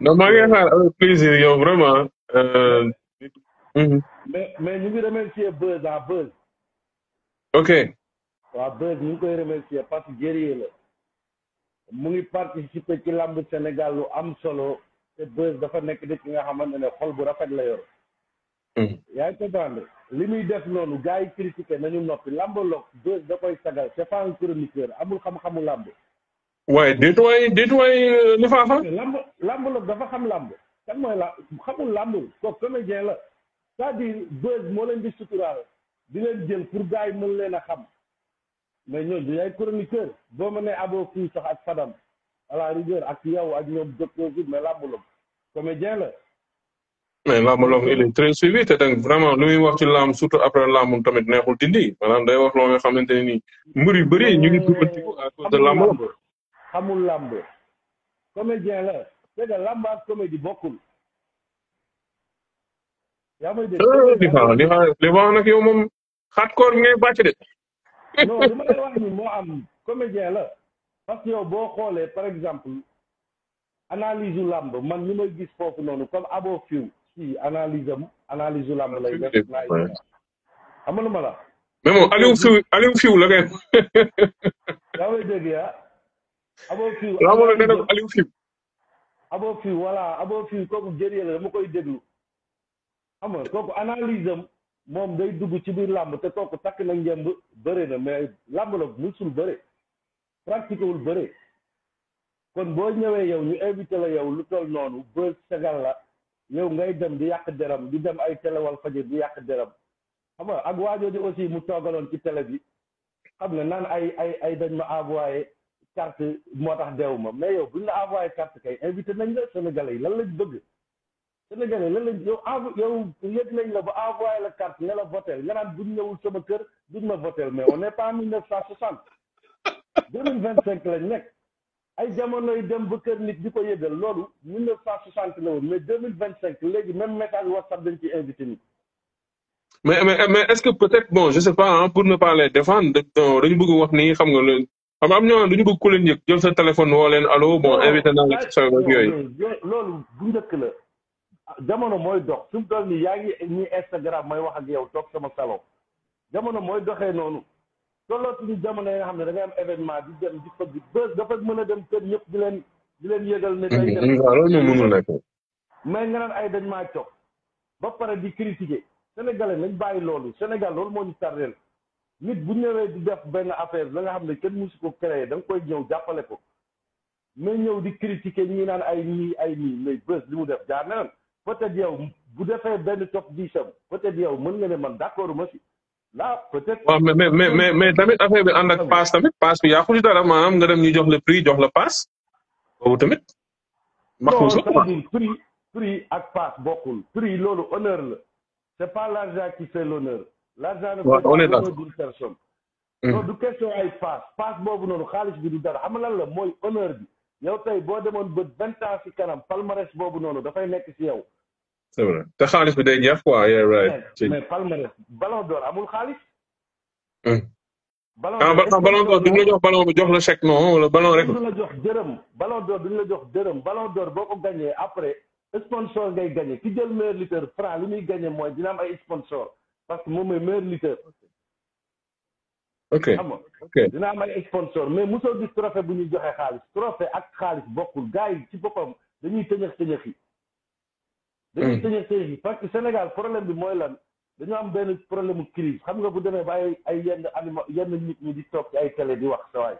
non maa ngi xaar avec plaisir yow vraiment mais ñu ngi remercier Buzz Buzz ok waaw Buzz ñu ngi koy remercier parce que guerrier la mu ngi participer ci lamb Sénégal lu am solo te Buzz dafa nekk nit ki nga xamante ne xol bu rafet la yor yaa ngi comprendre li muy def noonu gars yi critiqué nañu noppi lambaloog Buzz da koy sagal c'est pas un chroniqueur amul xam-xamu lamb waaye déetuwaay li faafa lambaloog dafa xam lamb kan mooy xamul lamb ko comédien la c'est-à-dire Buzz moo leen di suturaal di leen jël pour gars yi mën leen a xam mais ñooñu du ay chroniqueur boo ma nee aboo fii sax ak Fadam à la rigueur ak yow ak ñoom docteur bi mais lambaloog comédien la mais lambaloog il est très suivi te tamit vraiment lu muy wax ci lamb surtout après lamb tamit neexul dindi maanaam day wax loo nga xamante ne nii mbir yu bëri ñu ngi duggatiku à cause de lamb xamul lamb comédien la c'est que lamb ak comédie bokkul yaa may dégg li wax nag yow moom hardcore ngay bàcc de non li ma lay wax ni moo am comédien la parce que yow boo xoolee par exemple analyse u lamb man ni may gis foofu noonu comme abo fiw si analyse u lamb lay def xam nga lu ma la mais moom Aliou fiw la kay yaa may dégg yaa abo fiw abo fiw voilà abo fiw kooku jëriñ la dama koy déglu xam nga kooku analyse am moom day dugg ci biir làmb te kooku takk na njëmb bëre na mais làmb la musul bëre pratiqué wul bëre kon boo ñëwee yow ñu invité la yow lu toll noonu ba sagal la yow ngay dem di yàq deram di dem ay télé wal fajar di yàq deram xam nga ak waajooju aussi mu toogaloon ci télé bi xam nga naan ay dañ ma envoyé carte moo tax deewu ma mais yow buñ la envoyé carte kay invité nañ la Sénégalais yi lan lañ bëgg Sénégalais lan lañ yow yëg nañ la ba envoyé la carte ne la votel nga naan buñ ñëwul sama kër duñ ma votel mais on n'est pas en 1960 2025 lañ nekk ay jamono yi dem ba kër nit di ko yëgal loolu 1960 la woon mais 2025 léegi même message WhatsApp dañ ci invité nit. mais est-ce que peut-être bon je sais pas hein, pour ne pas les défendre dañu bëgg wax ni xam nga leen xam am ñoo duñu bëgg ku leen yëg jël sa téléphone woo leen allo bon invité naa la ci sa yooyu. loolu bu njëkk la jamono mooy dox su mu toll nii yaa ngi ñi Instagram may wax ak yow toog sama salon jamono mooy doxee noonu tollootuñu jamono yi nga xam ne da ngay am événement di dem di fëgg bës dafa mën a dem kër ñëpp di leen yëgal ne day dem waaw loolu moom mënul nekk mais nga naan ay dañ maa cog ba pare di critiquer sénégalais nañ bàyyi loolu Sénégal loolu moo ñu tardeel nit bu ñëwee di def benn affaire la nga xam ne kenn musu ko créé da nga koy ñëw jàppale ko mais ñëw di critiquer ñi naan ay nii mais bës li mu def jaar na leen peut-être yow bu defee benn top 10 am peut-être yow mën nga ne man d'accord ma si là peut-être. waaw mais tamit affaire bi ànd ak paas tamit paas bi yàqu ci dara maanaam nga dem ñu jox le prix jox la paas boobu tamit. non c'est-à-dire prix ak paas bokkul prix loolu honneur la c'est pas l'argent qui fait l'honneur. l'argent ne fait pas l'honneur d'une personne. non du question ay paas boobu noonu xaalis bi du dara xam nga lan la mooy honneur bi yow tey boo demoon ba 20 ans ci kanam palmarès boobu noonu dafay nekk ci yow. c'est vrai te xaalis bi day jeex quoi yeah right. mais palmarès ballon d'or amul xaalis. ballon d'or duñ la jox ballon bi jox la chèque non wala ballon rek. duñ la jox dërëm ballon d'or duñ la jox dërëm ballon d'or boo ko gagné après sponsor ngay gagné ki jël meilleur lutteur franc li muy gagné mooy dina am ay sponsor parce que moom mooy meilleur lutteur. ok dina am ay sponsor mais mosoo gis trophée bu ñuy joxe xaalis trophée ak xaalis bokkul gars yi ci boppam dañuy tëñëx yi. dañuy tëñëx yi parce que Sénégal problème bi mooy lan dañoo am benn problème crise xam nga bu demee ba ay yenn nit ñi di toog ci ay télé di wax sa waay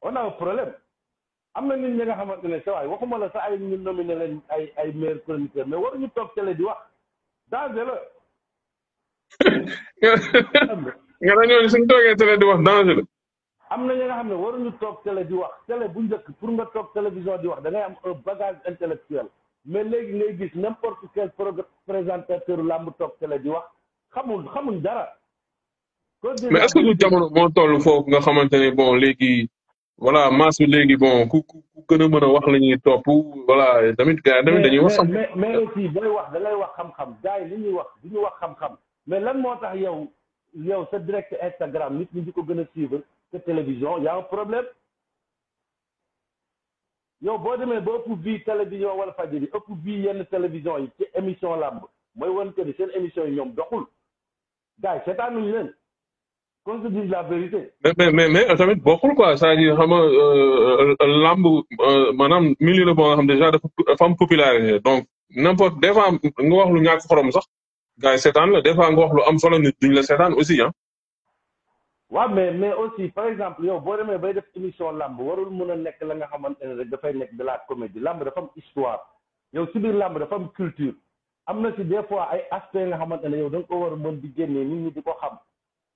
on a un problème am na nit ñi nga xamante ne sa waay waxuma la sax ay ñu nominé leen ay meilleur chroniqueur mais waruñu toog télé di wax danger la. nga ne ñooñu suñu toogee télé di wax danger la. am na ñi nga xam ne waruñu toog télé di wax télé bu njëkk pour nga toog télévision di wax da ngay am un bagage intellectuel mais léegi ngay gis n'importe quel présentateur làmb toog télé di wax xamuñ dara. mais est-ce que lu jamono moo toll foofu nga xamante ne bon léegi voilà masse bi léegi bon ku gën a mën a wax la ñuy topp voilà tamit gars yi tamit dañuy wax. mais aussi booy wax da ngay wax xam-xam gars yi li ñuy wax du ñu wax xam-xam mais lan moo tax yow sa direct Instagram nit ñi di ko gën a suivre que télévision y a un problème yow boo demee ba ëpp bii télévision wala Fadjri ëpp bii yenn télévision yi ci émission làmb mooy wan que ni seen émission yi ñoom doxul gars yi seetaanuñu leen qu'on se dise la vérité. mais tamit bokkul quoi c'est-à-dire xam nga làmb maanaam milieu la boo nga xam déjà dafa am popularité donc n'importe des fois nga wax lu ñàkk xorom sax gars yi seetaan la des fois nga wax lu am solo nit duñ la seetaan aussi ah. waaw mais aussi par exemple yow boo demee bay def émission làmb warul mën a nekk la nga xamante ne rek dafay nekk de la comédie làmb dafa am histoire yow si biir làmb dafa am culture am na si des fois ay aspects nga xamante ne yow da nga ko war a mën di génnee nit ñi di ko xam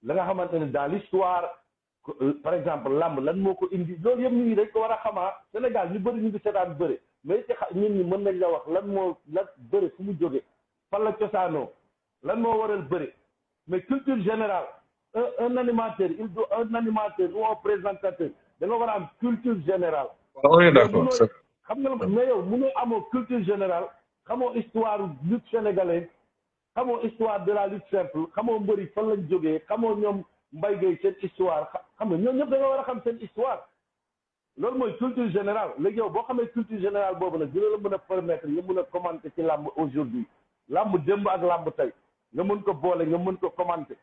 la nga xamante ne dans l'histoire par exemple làmb lan moo ko indi loolu yëpp nit ñi dañ ko war a xamaa Sénégal ñu bëri ñu ngi seetaan bëri mais ci nit ñi mën nañ la wax lan bëri fu mu jóge fan la cosaanoo lan moo waral bëri mais culture générale un animateur un animateur ou un présentateur da nga war a am culture générale. on est d'accord xam nga mais yow mënoo amoo culture générale xamoo histoire lutte sénégalaise xamoo histoire de la lutte simple xamoo mbëri fan lañ jógee xamoo ñoom Mbaye Gueye seen histoire xam nga ñoom ñëpp da nga war a xam seen histoire loolu mooy culture générale léegi yow boo xamee culture générale boobu nag dina la mën a permettre nga mën a commenter ci làmb aujourd'hui làmb démb ak làmb tey nga mën ko boole nga mën ko commenter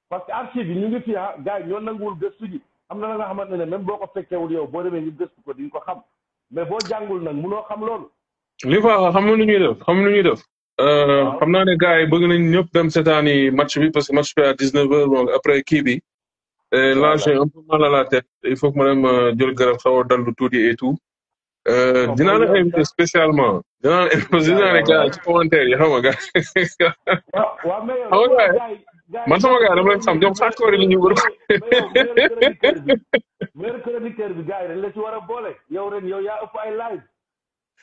parce que archive yi ñu ngi fi gars yi ñoo nanguwul gëstu ji am na la nga xamante ne même boo ko fekkewul yow boo demee ñu gëstu ko di nga ko xam mais boo jàngul nag mënoo xam loolu. li fa xam nga lu ñuy def xam naa ne gars yi bëgg nañ ñëpp dem seetaani match bi parce que match bi à 19h donc après kii bi. là j'ai un peu mal à la tête il faut que ma dem jël garab xaw a dallu tuuti et tout dinaa la invité spécialement dinaa la invité dinaa ne gars ci commentaire yi xam nga gars waaw mais yow xam nga gars man sama gars dama leen xam ñoom hardcore yi la ñu wër meilleur chroniqueur bi gars yi dañ la ci war a boole yow ren yow yaa ëpp ay live.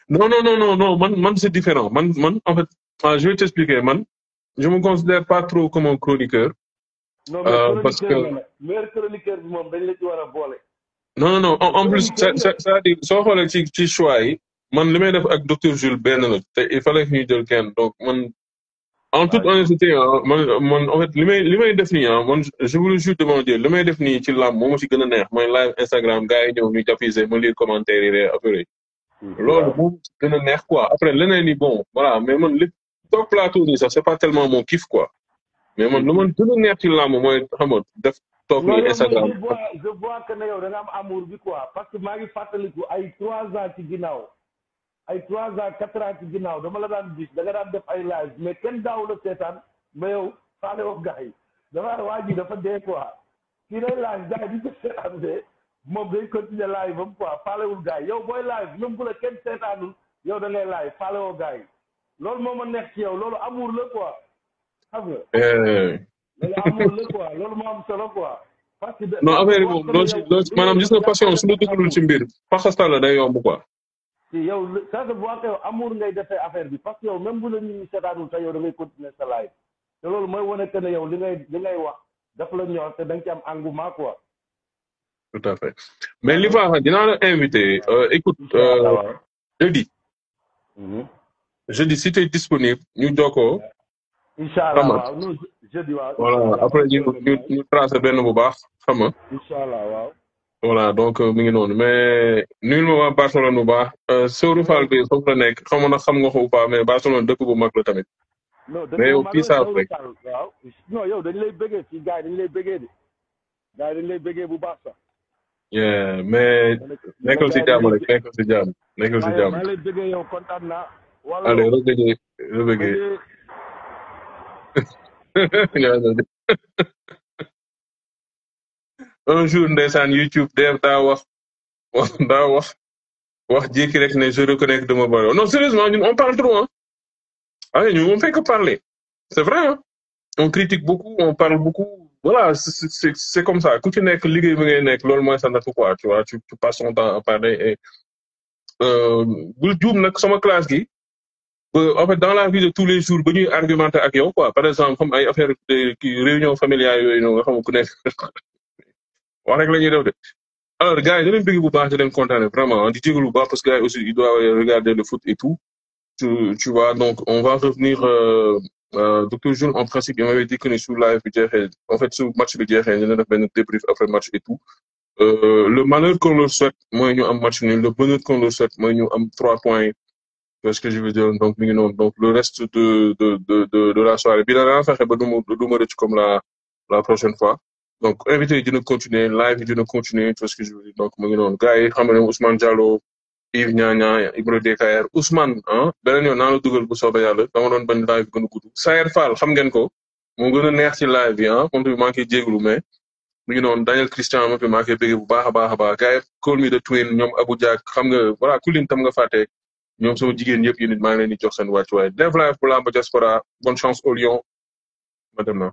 non man c'est différent man en fait je vais t'expliquer man je me considère pas trop comme un chroniqueur. non mais parce que meilleur chroniqueur bi moom dañ la ci war a boole. non en plus c'est-à-dire soo xoolee ci choix yi man li may def ak docteur Jules benn la te il fallait que ñu jël kenn donc man en toute honnêteté man en fait li may def nii man je vous le jure devant Dieu li may def nii ci làmb moo ma ci gën a neex mooy live Instagram gars yi ñëw ñu jàppise ma lire commentaire yi rek affaire yi loolu moo ci gën a neex quoi après leneen ni bon voilà mais man li toog plateau nii sax c'est pas tellement mon kiff quoi mais man lu man gën a neex ci làmb mooy xam nga def toog nii Instagram. je vois que ne yow da nga am amour bi quoi parce que maa ngi fàttaliku ay 3 ans ci ginnaaw ay 3 ans 4 ans ci ginnaaw dama la daan gis da nga daan def ay live mais kenn daaw la seetaan mais yow faale wax gars yi dafa waa ji dafa dee quoi kii day live gars yi di ko seetaan de moom day continuer live am quoi faalewul gars yi yow booy live même bu la kenn seetaanul yow da ngay live faale woo gars yi loolu moo ma neex ci yow loolu amour la quoi xam nga. loolu amour la quoi loolu moo am solo quoi. parce que non affaire yi moom loolu si maanaam gis nga passion su la dugalul ci mbir faxastal la day yomb quoi. si yow ça se voit que yow amour ngay defee affaire bi parce que yow même bu la nit ñi seetaanul te yow da ngay continuer sa live te loolu mooy wane que ne yow li ngay wax daf la ñor te da nga ci am engouement quoi. tout à fait mais li fa dinaa la invité écoute jeudi si tu es disponible ñu jokkoo. Inch'Allah waaw non jeudi waaw. voilà après ñu tracé benn bu baax xam nga. Inch'Allah waaw. voilà donc mi ngi noonu mais nuyul ma waa Barcelone bu baax Sëwru Fall bi foofu la nekk xam nga xam nga ko bu baax mais Barcelone dëkk bu mag la tamit. non mais yow fii saa rek waaw non yow dañu lay bëggee fii gars yi dañu lay bëggee de gars yi dañu lay bëggee bu baax sax. mais nekkal si jàmm rek nekkal si jàmm. maa lay bëggee yow kontaan naa. wala allez rebëggee un jour ndeysaan YouTube Dev daa wax jékki rek ne je reconnais que dama bari non sérieusement ñun on parle trop ñun on fait que parler c'est vrai on critique beaucoup on parle beaucoup voilà c'est comme ça ku ci nekk liggéey bi ngay nekk loolu mooy sa natt quoi tu vois tu passes ton temps à parler et bul juum nag sama classe gi en fait dans la vie de tous les jours ba ñuy argumenter ak yow quoi par exemple comme ay affaire kii réunion familiale yooyu noonu nga xam ku nekk wax rek la ñuy def de alors gars yi da leen bëgg bu baax di leen kontaane vraiment di jégalu bu baax parce que gars yi aussi ils doivent regarder le foot et tout tu vois donc on va revenir docteur Jules en principe il m'avait dit que ne su live bi jeexee en fait su match bi jeexee dina def benn débrief après match et tout le malheur qu'on leur souhaite mooy ñu am match nul le bonheur qu'on leur souhaite mooy ñu am 3 points c'est ce que je veux dire donc mi ngi noonu donc le reste de la soirée bi dana fexe ba du ma rëcc comme la prochaine fois donc invité yi dina continuer live yi dina continuer c'est ce que je veux dire donc mu ngi noonu gars yi xam ne Ousmane Diallo Yves Niania Ibro DKR Ousmane beneen yoon naa la dugal bu soobee yàlla dama doon bañ live gën a gudd Sayer Fall xam ngeen ko moo gën a neex ci live bi moom tamit maa ngi koy jégalu mais mi ngi noonu Daniel Christian ma fi maa ngi koy bëgg bu baax a baax gars yi call me the twin ñoom Abou Diak xam nga voilà ku lim tam nga fàtte ñoom sama jigéen yëpp yi nit maa ngi leen di jox seen wàccuwaay Dev Live pour Lamb Diaspora bonne chance au Lion ma dem na